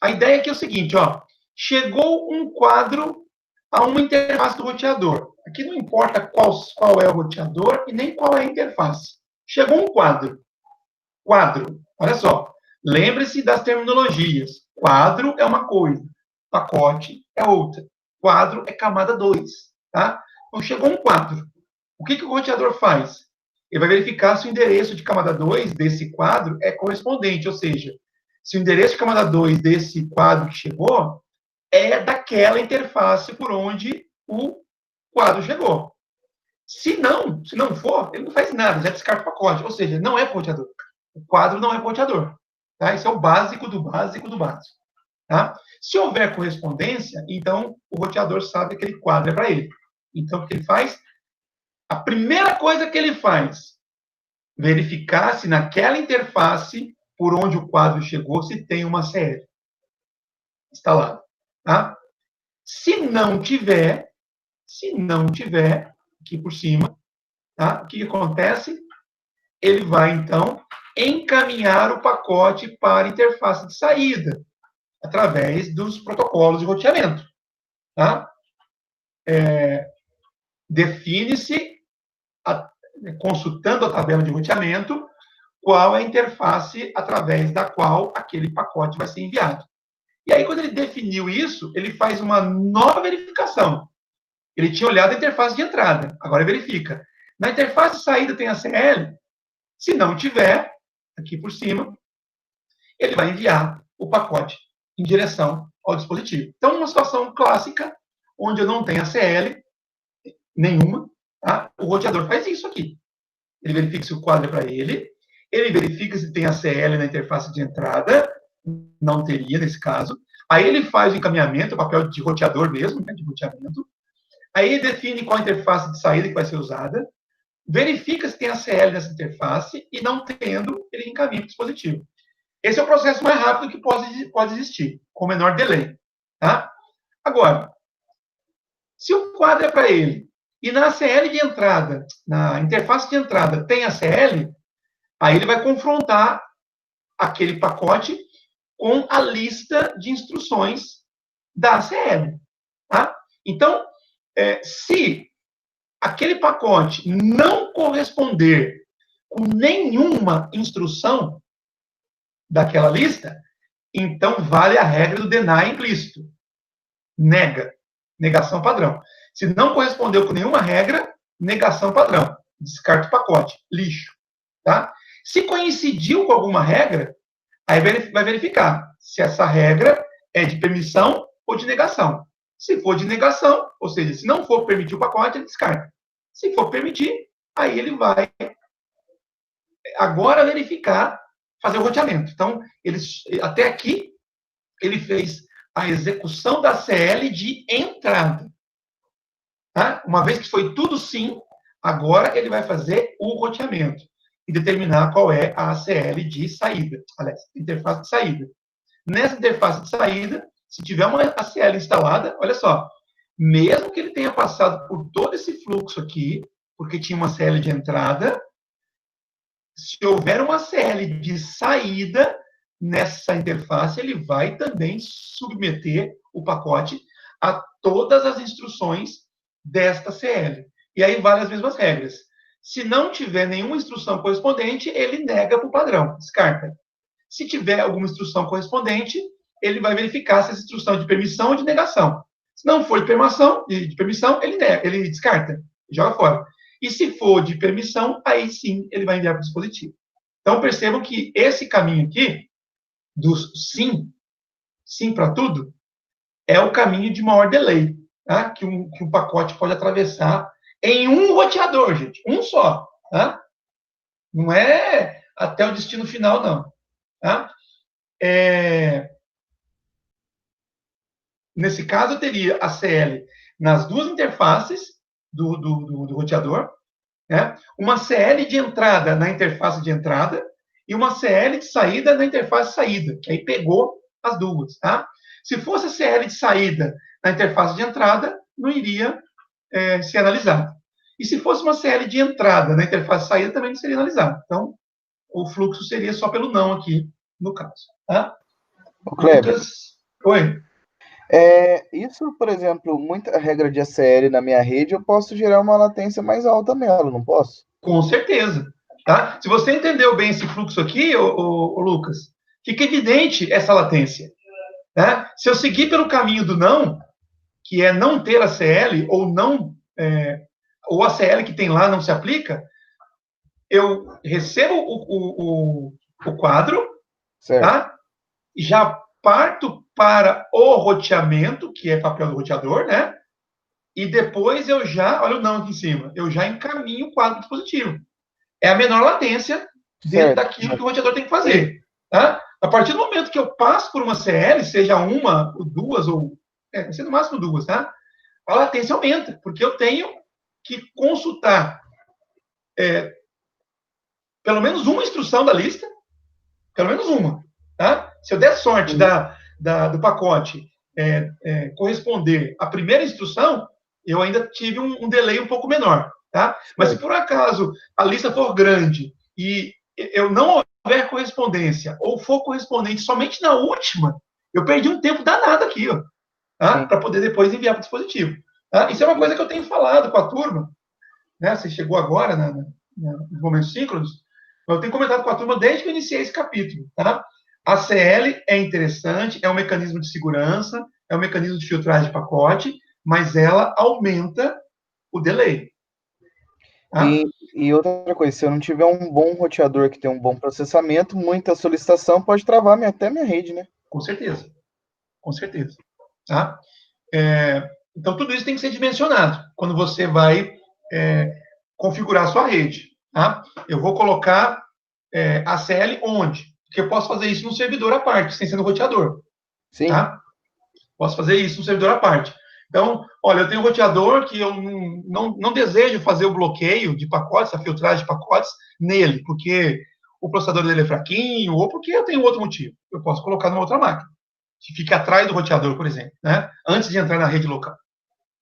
a ideia aqui é o seguinte, ó. Chegou um quadro a uma interface do roteador. Aqui não importa qual é o roteador e nem qual é a interface. Chegou um quadro. Quadro, olha só. Lembre-se das terminologias. Quadro é uma coisa, pacote é outra. Quadro é camada 2, tá? Então, chegou um quadro. O que o roteador faz? Ele vai verificar se o endereço de camada 2 desse quadro é correspondente, ou seja, se o endereço de camada 2 desse quadro que chegou é daquela interface por onde o quadro chegou. Se não for, ele não faz nada, já descarta o pacote, ou seja, não é para o roteador. O quadro não é roteador. Tá? Isso é o básico do básico do básico. Tá? Se houver correspondência, então o roteador sabe que aquele quadro é para ele. Então, o que ele faz? A primeira coisa que ele faz, verificar se naquela interface por onde o quadro chegou, se tem uma CL instalada. Tá? Se não tiver, aqui por cima, tá? O que acontece? Ele vai, então, encaminhar o pacote para a interface de saída, através dos protocolos de roteamento. Tá? Define-se, consultando a tabela de roteamento, qual é a interface através da qual aquele pacote vai ser enviado. E aí, quando ele definiu isso, ele faz uma nova verificação. Ele tinha olhado a interface de entrada, agora verifica. Na interface de saída tem a CL? Se não tiver, aqui por cima, ele vai enviar o pacote em direção ao dispositivo. Então, uma situação clássica, onde eu não tenho a CL nenhuma, tá? O roteador faz isso aqui. Ele verifica se o quadro é para ele verifica se tem a CL na interface de entrada, não teria nesse caso. Aí ele faz o encaminhamento, o papel de roteador mesmo, né, de roteamento. Aí ele define qual a interface de saída que vai ser usada, verifica se tem a CL nessa interface e, não tendo, ele encaminha para o dispositivo. Esse é o processo mais rápido que pode existir, com menor delay. Tá? Agora, se o quadro é para ele e na CL de entrada, na interface de entrada, tem a CL, aí ele vai confrontar aquele pacote com a lista de instruções da CL. Tá? Então, se aquele pacote não corresponder com nenhuma instrução daquela lista, então vale a regra do deny implícito. Nega. Negação padrão. Se não correspondeu com nenhuma regra, negação padrão. Descarta o pacote. Lixo. Tá? Se coincidiu com alguma regra, aí vai verificar se essa regra é de permissão ou de negação. Se for de negação, ou seja, se não for permitir o pacote, ele descarta. Se for permitir, aí ele vai agora verificar, fazer o roteamento. Então, até aqui, ele fez a execução da CL de entrada. Tá? Uma vez que foi tudo sim, agora ele vai fazer o roteamento e determinar qual é a CL de saída, aliás, interface de saída. Nessa interface de saída, se tiver uma ACL instalada, olha só, mesmo que ele tenha passado por todo esse fluxo aqui, porque tinha uma CL de entrada, se houver uma CL de saída nessa interface, ele vai também submeter o pacote a todas as instruções desta CL. E aí vale as mesmas regras. Se não tiver nenhuma instrução correspondente, ele nega para o padrão, descarta. Se tiver alguma instrução correspondente, ele vai verificar se essa instrução é de permissão ou de negação. Se não for de permissão, ele nega, ele descarta, joga fora. E se for de permissão, aí sim ele vai enviar para o dispositivo. Então percebam que esse caminho aqui, do sim para tudo, é o caminho de maior delay, tá? que um pacote pode atravessar em um roteador, gente, um só. Tá? Não é até o destino final, não. Tá? Nesse caso, eu teria a CL nas duas interfaces do roteador, né? Uma CL de entrada na interface de entrada e uma CL de saída na interface de saída, que aí pegou as duas. Tá? Se fosse a CL de saída na interface de entrada, não iria ser analisado. E se fosse uma CL de entrada na interface de saída, também não seria analisado. Então, o fluxo seria só pelo não aqui, no caso. Tá? O Kleber. Oi. Isso, por exemplo, muita regra de ACL na minha rede, eu posso gerar uma latência mais alta nela, não posso? Com certeza. Tá? Se você entendeu bem esse fluxo aqui, ô Lucas, fica evidente essa latência. Tá? Se eu seguir pelo caminho do não, que é não ter ACL, ou a CL que tem lá não se aplica, eu recebo o quadro, tá? E já parto para o roteamento, que é papel do roteador, né? E depois olha o não aqui em cima, eu já encaminho o quadro do dispositivo. É a menor latência dentro daquilo que o roteador tem que fazer. Tá? A partir do momento que eu passo por uma CL, seja uma, ou duas, ou seja no máximo duas, tá? A latência aumenta, porque eu tenho que consultar pelo menos uma instrução da lista, pelo menos uma. Tá? Se eu der sorte do pacote corresponder à primeira instrução, eu ainda tive um delay um pouco menor. Tá? Mas se por acaso a lista for grande e eu não houver correspondência, ou for correspondente somente na última, eu perdi um tempo danado aqui, ó, tá? Para poder depois enviar para o dispositivo. Tá? Isso é uma coisa que eu tenho falado com a turma, né? Você chegou agora nos momentos síncronos, eu tenho comentado com a turma desde que eu iniciei esse capítulo. Tá? A CL é interessante, é um mecanismo de segurança, é um mecanismo de filtragem de pacote, mas ela aumenta o delay. Tá? E outra coisa, se eu não tiver um bom roteador que tem um bom processamento, muita solicitação pode travar até minha rede, né? Com certeza. Com certeza. Tá? Então, tudo isso tem que ser dimensionado quando você vai configurar a sua rede. Tá? Eu vou colocar a CL onde? Porque eu posso fazer isso no servidor à parte, sem ser no roteador. Sim. Tá? Posso fazer isso no servidor à parte. Então, olha, eu tenho um roteador que eu não desejo fazer o bloqueio de pacotes, a filtragem de pacotes nele, porque o processador dele é fraquinho, ou porque eu tenho outro motivo. Eu posso colocar numa outra máquina, que fica atrás do roteador, por exemplo, né? Antes de entrar na rede local.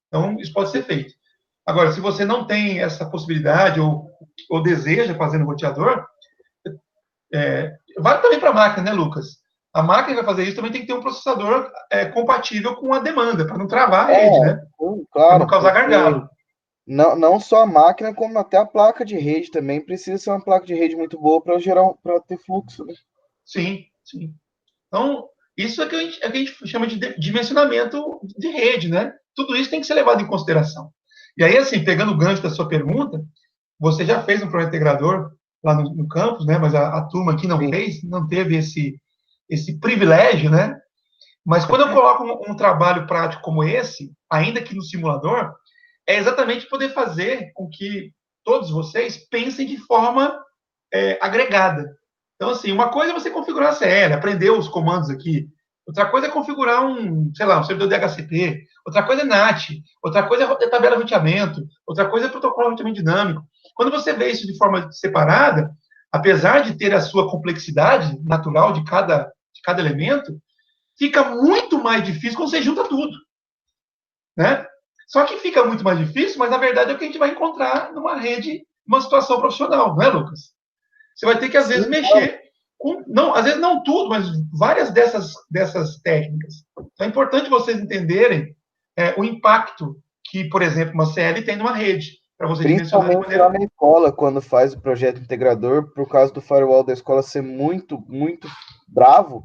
Então, isso pode ser feito. Agora, se você não tem essa possibilidade, ou deseja fazer no roteador, vale também para a máquina, né, Lucas? A máquina que vai fazer isso também tem que ter um processador compatível com a demanda, para não travar a rede, né? Claro, para não causar gargalo. Não só a máquina, como até a placa de rede também precisa ser uma placa de rede muito boa para ter fluxo, né? Sim, sim. Então, isso é que a gente chama de dimensionamento de rede, né? Tudo isso tem que ser levado em consideração. E aí, assim, pegando o gancho da sua pergunta, você já fez um projeto integrador lá no campus, né? Mas a turma aqui não fez, não teve esse privilégio, né? Mas quando eu coloco um trabalho prático como esse, ainda que no simulador, é exatamente poder fazer com que todos vocês pensem de forma agregada. Então, assim, uma coisa é você configurar a CL, aprender os comandos aqui. Outra coisa é configurar um servidor DHCP. Outra coisa é NAT. Outra coisa é tabela de roteamento. Outra coisa é protocolo de roteamento dinâmico. Quando você vê isso de forma separada, apesar de ter a sua complexidade natural de cada elemento, fica muito mais difícil quando você junta tudo. Né? Só que fica muito mais difícil, mas na verdade é o que a gente vai encontrar numa rede, numa situação profissional, não é, Lucas? Você vai ter que, às vezes, mexer com... às vezes não tudo, mas várias dessas técnicas. Então, é importante vocês entenderem o impacto que, por exemplo, uma CL tem numa rede, para você dimensionar de maneira... lá na escola, quando faz o projeto integrador, por causa do firewall da escola ser muito, muito bravo,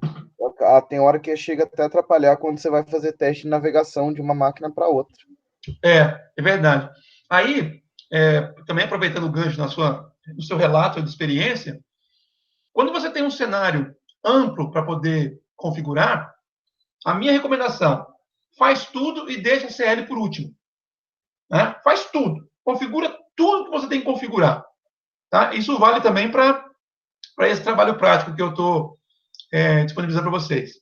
tem hora que chega até a atrapalhar quando você vai fazer teste de navegação de uma máquina para outra. É verdade. Aí, também aproveitando o gancho no seu relato de experiência, quando você tem um cenário amplo para poder configurar, a minha recomendação, faz tudo e deixa a CL por último. Né? Faz tudo. Configura tudo que você tem que configurar. Tá? Isso vale também para esse trabalho prático que eu estou disponibilizando para vocês.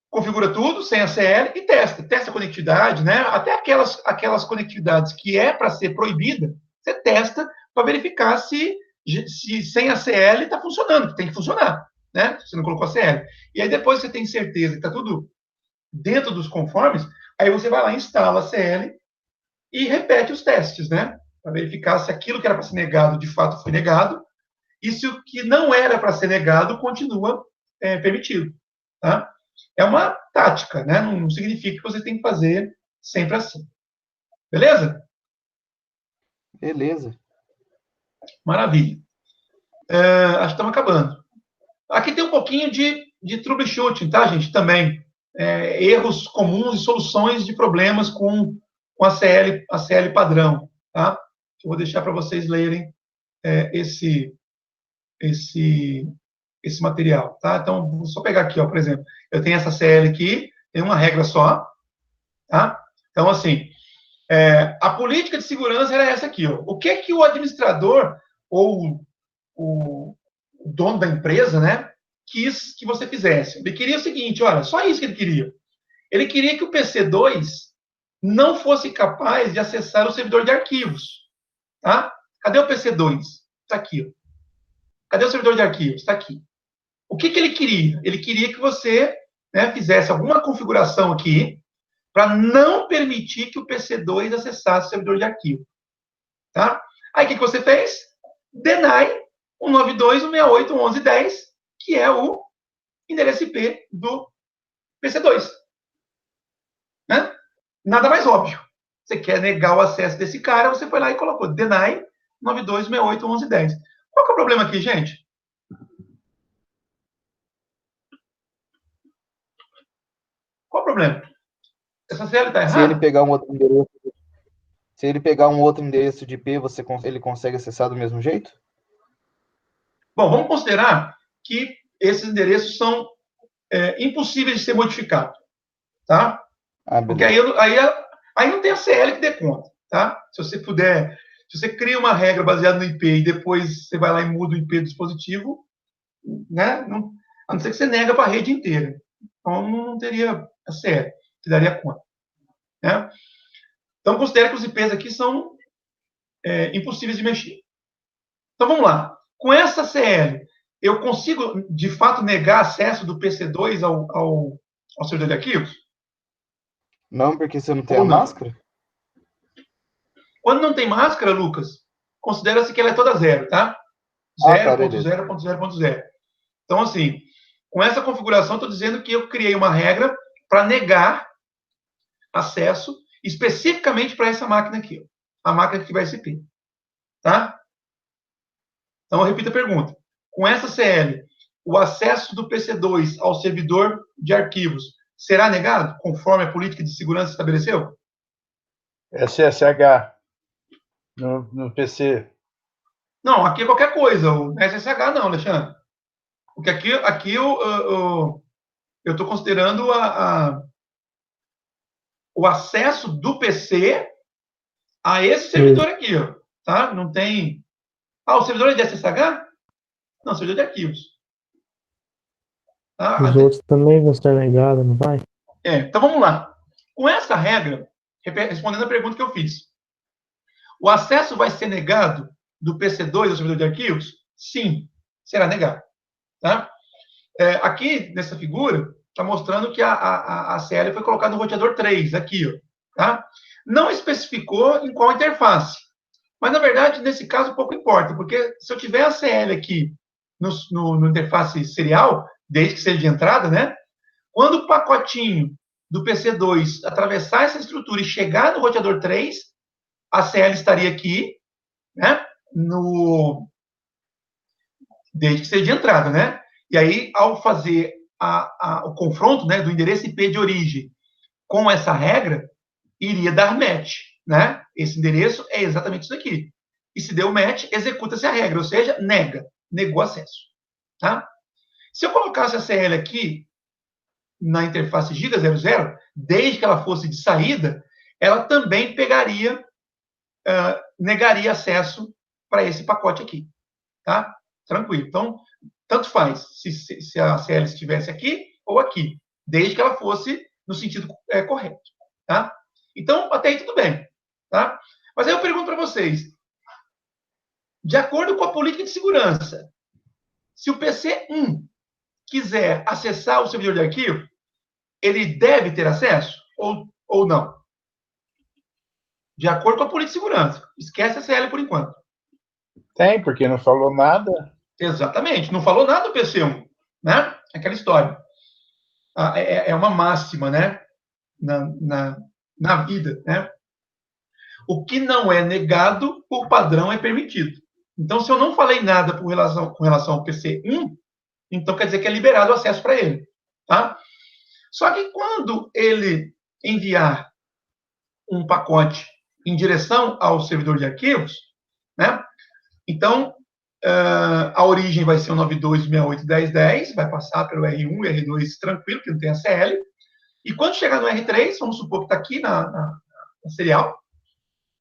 Configura tudo sem a CL e testa a conectividade, né? Até aquelas conectividades que é para ser proibida, você testa para verificar se sem a CL está funcionando, que tem que funcionar, né? Você não colocou a CL. E aí depois você tem certeza que está tudo dentro dos conformes, aí você vai lá, instala a CL e repete os testes, né? Para verificar se aquilo que era para ser negado de fato foi negado e se o que não era para ser negado continua permitido, tá? É uma tática, né? Não significa que você tem que fazer sempre assim. Beleza? Beleza. Maravilha. Acho que estamos acabando. Aqui tem um pouquinho de troubleshooting, tá, gente? Também. Erros comuns e soluções de problemas com a CL padrão, tá? Eu vou deixar para vocês lerem esse material, tá? Então, vou só pegar aqui, ó, por exemplo, eu tenho essa CL aqui, tem uma regra só, tá? Então, assim, a política de segurança era essa aqui, ó. O que o administrador ou o dono da empresa, né, quis que você fizesse. Ele queria o seguinte, olha, só isso que ele queria. Ele queria que o PC2 não fosse capaz de acessar o servidor de arquivos. Tá? Cadê o PC2? Está aqui. Ó. Cadê o servidor de arquivos? Está aqui. O que ele queria? Ele queria que você, né, fizesse alguma configuração aqui para não permitir que o PC2 acessasse o servidor de arquivo. Tá? Aí o que você fez? Deny 192.168.11.10, que é o endereço IP do PC2. Né? Nada mais óbvio. Você quer negar o acesso desse cara, você foi lá e colocou deny 92.68.11.10. Qual que é o problema aqui, gente? Qual o problema? Essa CL está errada? Se ele pegar um outro endereço de IP, ele consegue acessar do mesmo jeito? Bom, vamos considerar que esses endereços são impossíveis de ser modificados. Tá? Porque aí não tem a CL que dê conta. Tá? Se você cria uma regra baseada no IP e depois você vai lá e muda o IP do dispositivo, né? A não ser que você nega para a rede inteira. Então, não teria a CL que daria conta. Né? Então, considere que os IPs aqui são impossíveis de mexer. Então, vamos lá. Com essa CL, eu consigo, de fato, negar acesso do PC2 ao servidor de arquivos? Não, porque você não tem a máscara? Quando não tem máscara, Lucas, considera-se que ela é toda zero, tá? 0.0.0.0. Então, assim, com essa configuração, estou dizendo que eu criei uma regra para negar acesso especificamente para essa máquina aqui, ó, a máquina que tiver esse IP. Tá? Então, eu repito a pergunta. Com essa CL, o acesso do PC2 ao servidor de arquivos será negado, conforme a política de segurança estabeleceu? SSH no PC. Não, aqui é qualquer coisa. O SSH não, Alexandre. Porque aqui eu estou considerando o acesso do PC a esse servidor aqui, ó, tá? Não tem... o servidor é de SSH? Não, servidor de arquivos. Tá? Os outros também vão ser negados, não vai? Então vamos lá. Com essa regra, respondendo a pergunta que eu fiz, o acesso vai ser negado do PC2 ao servidor de arquivos? Sim, será negado. Tá? Aqui, nessa figura, está mostrando que a CL foi colocada no roteador 3, aqui. Ó, tá? Não especificou em qual interface. Mas, na verdade, nesse caso, pouco importa, porque se eu tiver a CL aqui no interface serial, desde que seja de entrada, né? Quando o pacotinho do PC2 atravessar essa estrutura e chegar no roteador 3, a CL estaria aqui, né? Desde que seja de entrada, né? E aí, ao fazer o confronto, né, do endereço IP de origem com essa regra, iria dar match, né? Esse endereço é exatamente isso aqui. E se deu match, executa-se a regra, ou seja, negou acesso. Tá? Se eu colocasse a CL aqui na interface giga00, desde que ela fosse de saída, ela também negaria acesso para esse pacote aqui. Tá? Tranquilo. Então, tanto faz se a CL estivesse aqui ou aqui, desde que ela fosse no sentido correto. Tá? Então, até aí tudo bem. Tá? Mas aí eu pergunto para vocês, de acordo com a política de segurança, se o PC1 quiser acessar o servidor de arquivo, ele deve ter acesso ou não? De acordo com a política de segurança. Esquece a CL por enquanto. Tem, porque não falou nada. Exatamente. Não falou nada do PC1. Né? Aquela história. É uma máxima, né? Na vida, né? O que não é negado, por padrão, é permitido. Então, se eu não falei nada com relação ao PC1, então quer dizer que é liberado o acesso para ele. Tá? Só que quando ele enviar um pacote em direção ao servidor de arquivos, né? Então, a origem vai ser o 92.68.10.10, vai passar pelo R1 e R2 tranquilo, que não tem a CL. E quando chegar no R3, vamos supor que está aqui na serial,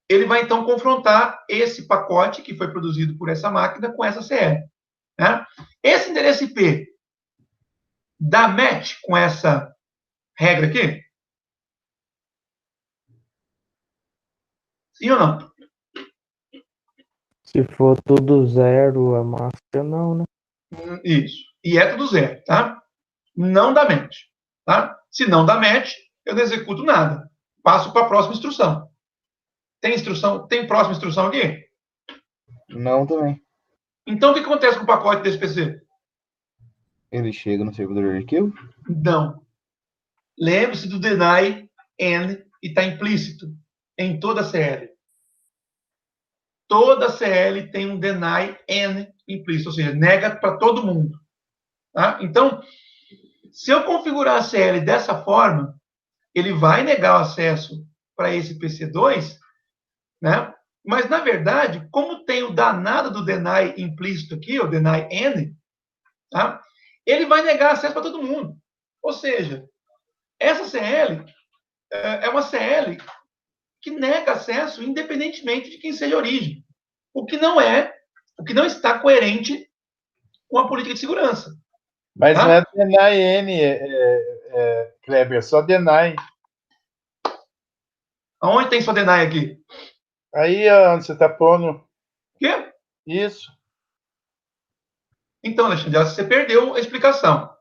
ele vai então confrontar esse pacote que foi produzido por essa máquina com essa CL. Né? Esse endereço IP dá match com essa regra aqui? Sim ou não? Se for tudo zero, a máscara não, né? Isso. E é tudo zero, tá? Não dá match, tá? Se não dá match, eu não executo nada. Passo para a próxima instrução. Tem instrução? Tem próxima instrução aqui? Não também. Então, o que acontece com o pacote desse PC? Ele chega no servidor de arquivo? Não. Lembre-se do deny n e está implícito em toda a CL. Toda CL tem um deny n implícito, ou seja, nega para todo mundo. Tá? Então, se eu configurar a CL dessa forma, ele vai negar o acesso para esse PC2, né? Mas, na verdade, como tem o danado do deny implícito aqui, o deny n, tá? Ele vai negar acesso para todo mundo. Ou seja, essa CL é uma CL que nega acesso independentemente de quem seja a origem. O que não está coerente com a política de segurança. Mas tá? não é deny N, Kleber, é só deny. Aonde tem sua deny aqui? Aí onde você está pondo Quê? isso. Então, Alexandre, você perdeu a explicação.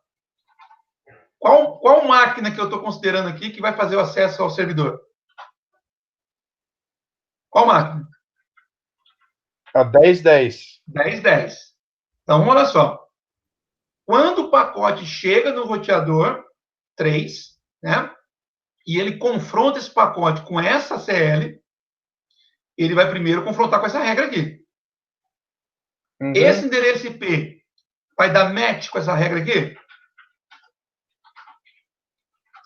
Qual máquina que eu estou considerando aqui que vai fazer o acesso ao servidor? Qual máquina? A 1010. 1010. Então, olha só. Quando o pacote chega no roteador 3, né, e ele confronta esse pacote com essa CL, ele vai primeiro confrontar com essa regra aqui. Uhum. Esse endereço IP vai dar match com essa regra aqui?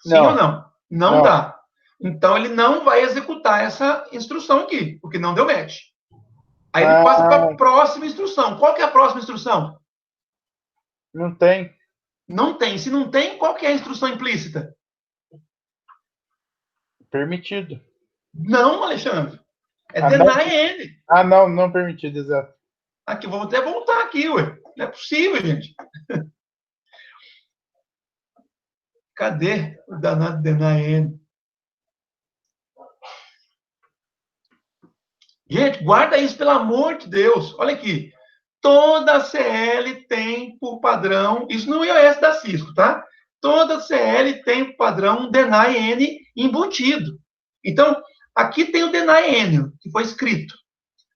Sim Não. ou não? Não dá. Então, ele não vai executar essa instrução aqui, porque não deu match. Aí ele passa para a próxima instrução. Qual que é a próxima instrução? Não tem. Não tem. Se não tem, qual que é a instrução implícita? Permitido. Não, Alexandre. É Ah, deny não? N. Ah, não permitido, exato. Aqui, vou até voltar aqui, ué. Não é possível, gente. Cadê o danado deny N? Gente, guarda isso, pelo amor de Deus. Olha aqui. Toda CL tem por padrão, isso no iOS da Cisco, tá? Toda CL tem por padrão um deny N embutido. Então, aqui tem o deny N, que foi escrito.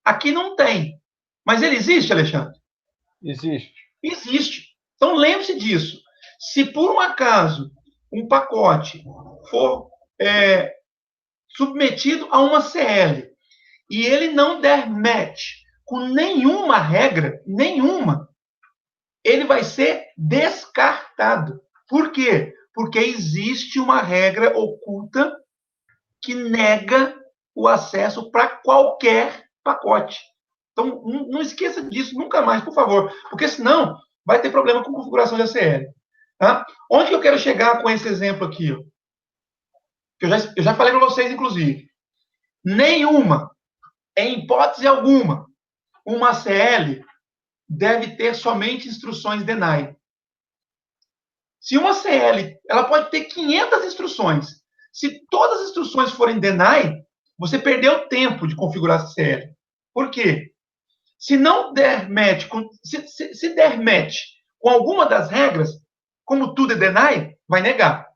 Aqui não tem. Mas ele existe, Alexandre? Existe. Existe. Então, lembre-se disso. Se por um acaso um pacote for submetido a uma CL e ele não der match com nenhuma regra, nenhuma, ele vai ser descartado. Por quê? Porque existe uma regra oculta que nega o acesso para qualquer pacote. Então, não esqueça disso nunca mais, por favor, porque senão vai ter problema com configuração de ACL. Tá? Onde que eu quero chegar com esse exemplo aqui? Ó? Eu já falei para vocês, inclusive. Nenhuma, em hipótese alguma, uma ACL deve ter somente instruções deny. Se uma CL, ela pode ter 500 instruções. Se todas as instruções forem deny, você perdeu tempo de configurar essa CL. Por quê? Se não der match, se der match com alguma das regras, como tudo é deny, vai negar.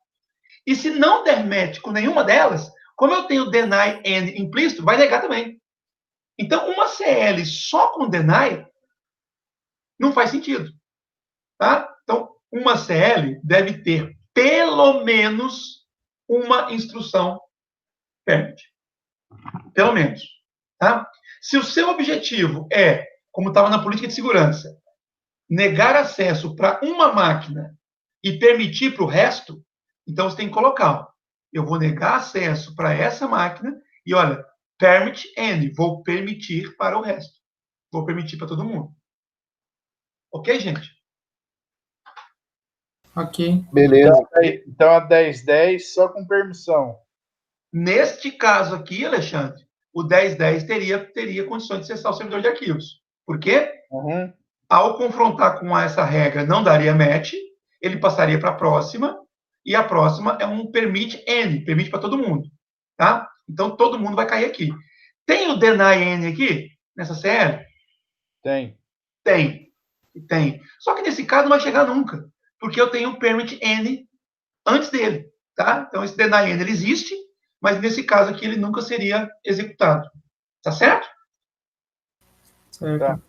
E se não der match com nenhuma delas, como eu tenho deny and implícito, vai negar também. Então, uma CL só com deny não faz sentido. Tá? Então, uma CL deve ter pelo menos uma instrução permit. Pelo menos. Tá? Se o seu objetivo é, como estava na política de segurança, negar acesso para uma máquina e permitir para o resto, então você tem que colocar, eu vou negar acesso para essa máquina e, olha, permit N, vou permitir para o resto. Vou permitir para todo mundo. Ok, gente? Ok. Beleza. Então a 1010 só com permissão. Neste caso aqui, Alexandre, o 1010 teria condições de acessar o servidor de arquivos. Por quê? Uhum. Ao confrontar com essa regra, não daria match, ele passaria para a próxima, e a próxima é um permit N, permite para todo mundo. Tá? Então, todo mundo vai cair aqui. Tem o deny N aqui, nessa CL? Tem. Tem. Só que nesse caso não vai chegar nunca, porque eu tenho um permit N antes dele. Tá? Então, esse deny N ele existe, mas nesse caso aqui ele nunca seria executado. Tá certo? Certo. Tá.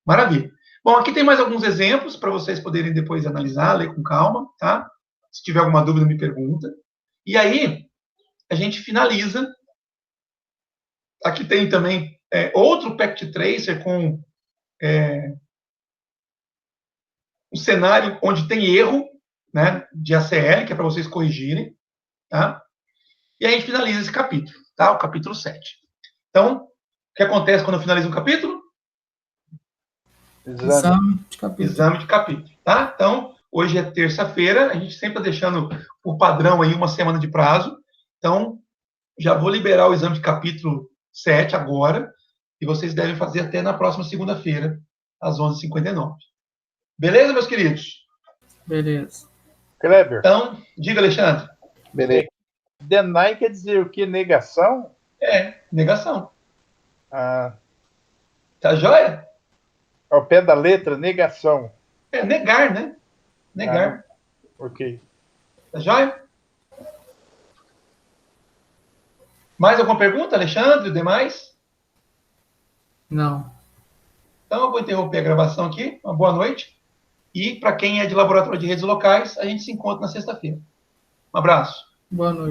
Maravilha. Bom, aqui tem mais alguns exemplos para vocês poderem depois analisar, ler com calma, tá? Se tiver alguma dúvida, me pergunta. E aí, a gente finaliza. Aqui tem também outro Packet Tracer com um cenário onde tem erro, né, de ACL, que é para vocês corrigirem, tá? E aí a gente finaliza esse capítulo, tá? O capítulo 7. Então, o que acontece quando eu finalizo um capítulo? Exame de capítulo. Exame de capítulo, tá? Então, hoje é terça-feira, a gente sempre está deixando o padrão aí uma semana de prazo. Então, já vou liberar o exame de capítulo 7 agora, e vocês devem fazer até na próxima segunda-feira, às 11h59. Beleza, meus queridos? Beleza. Kleber, Então, diga, Alexandre. Beleza. deny quer dizer o que? Negação? Negação. Ah, Tá joia? ao pé da letra, negação. Negar, né? Negar. Ok. Tá joia? Mais alguma pergunta, Alexandre? Demais? Não. Então, eu vou interromper a gravação aqui. Uma boa noite. E, para quem é de laboratório de redes locais, a gente se encontra na sexta-feira. Um abraço. Boa noite.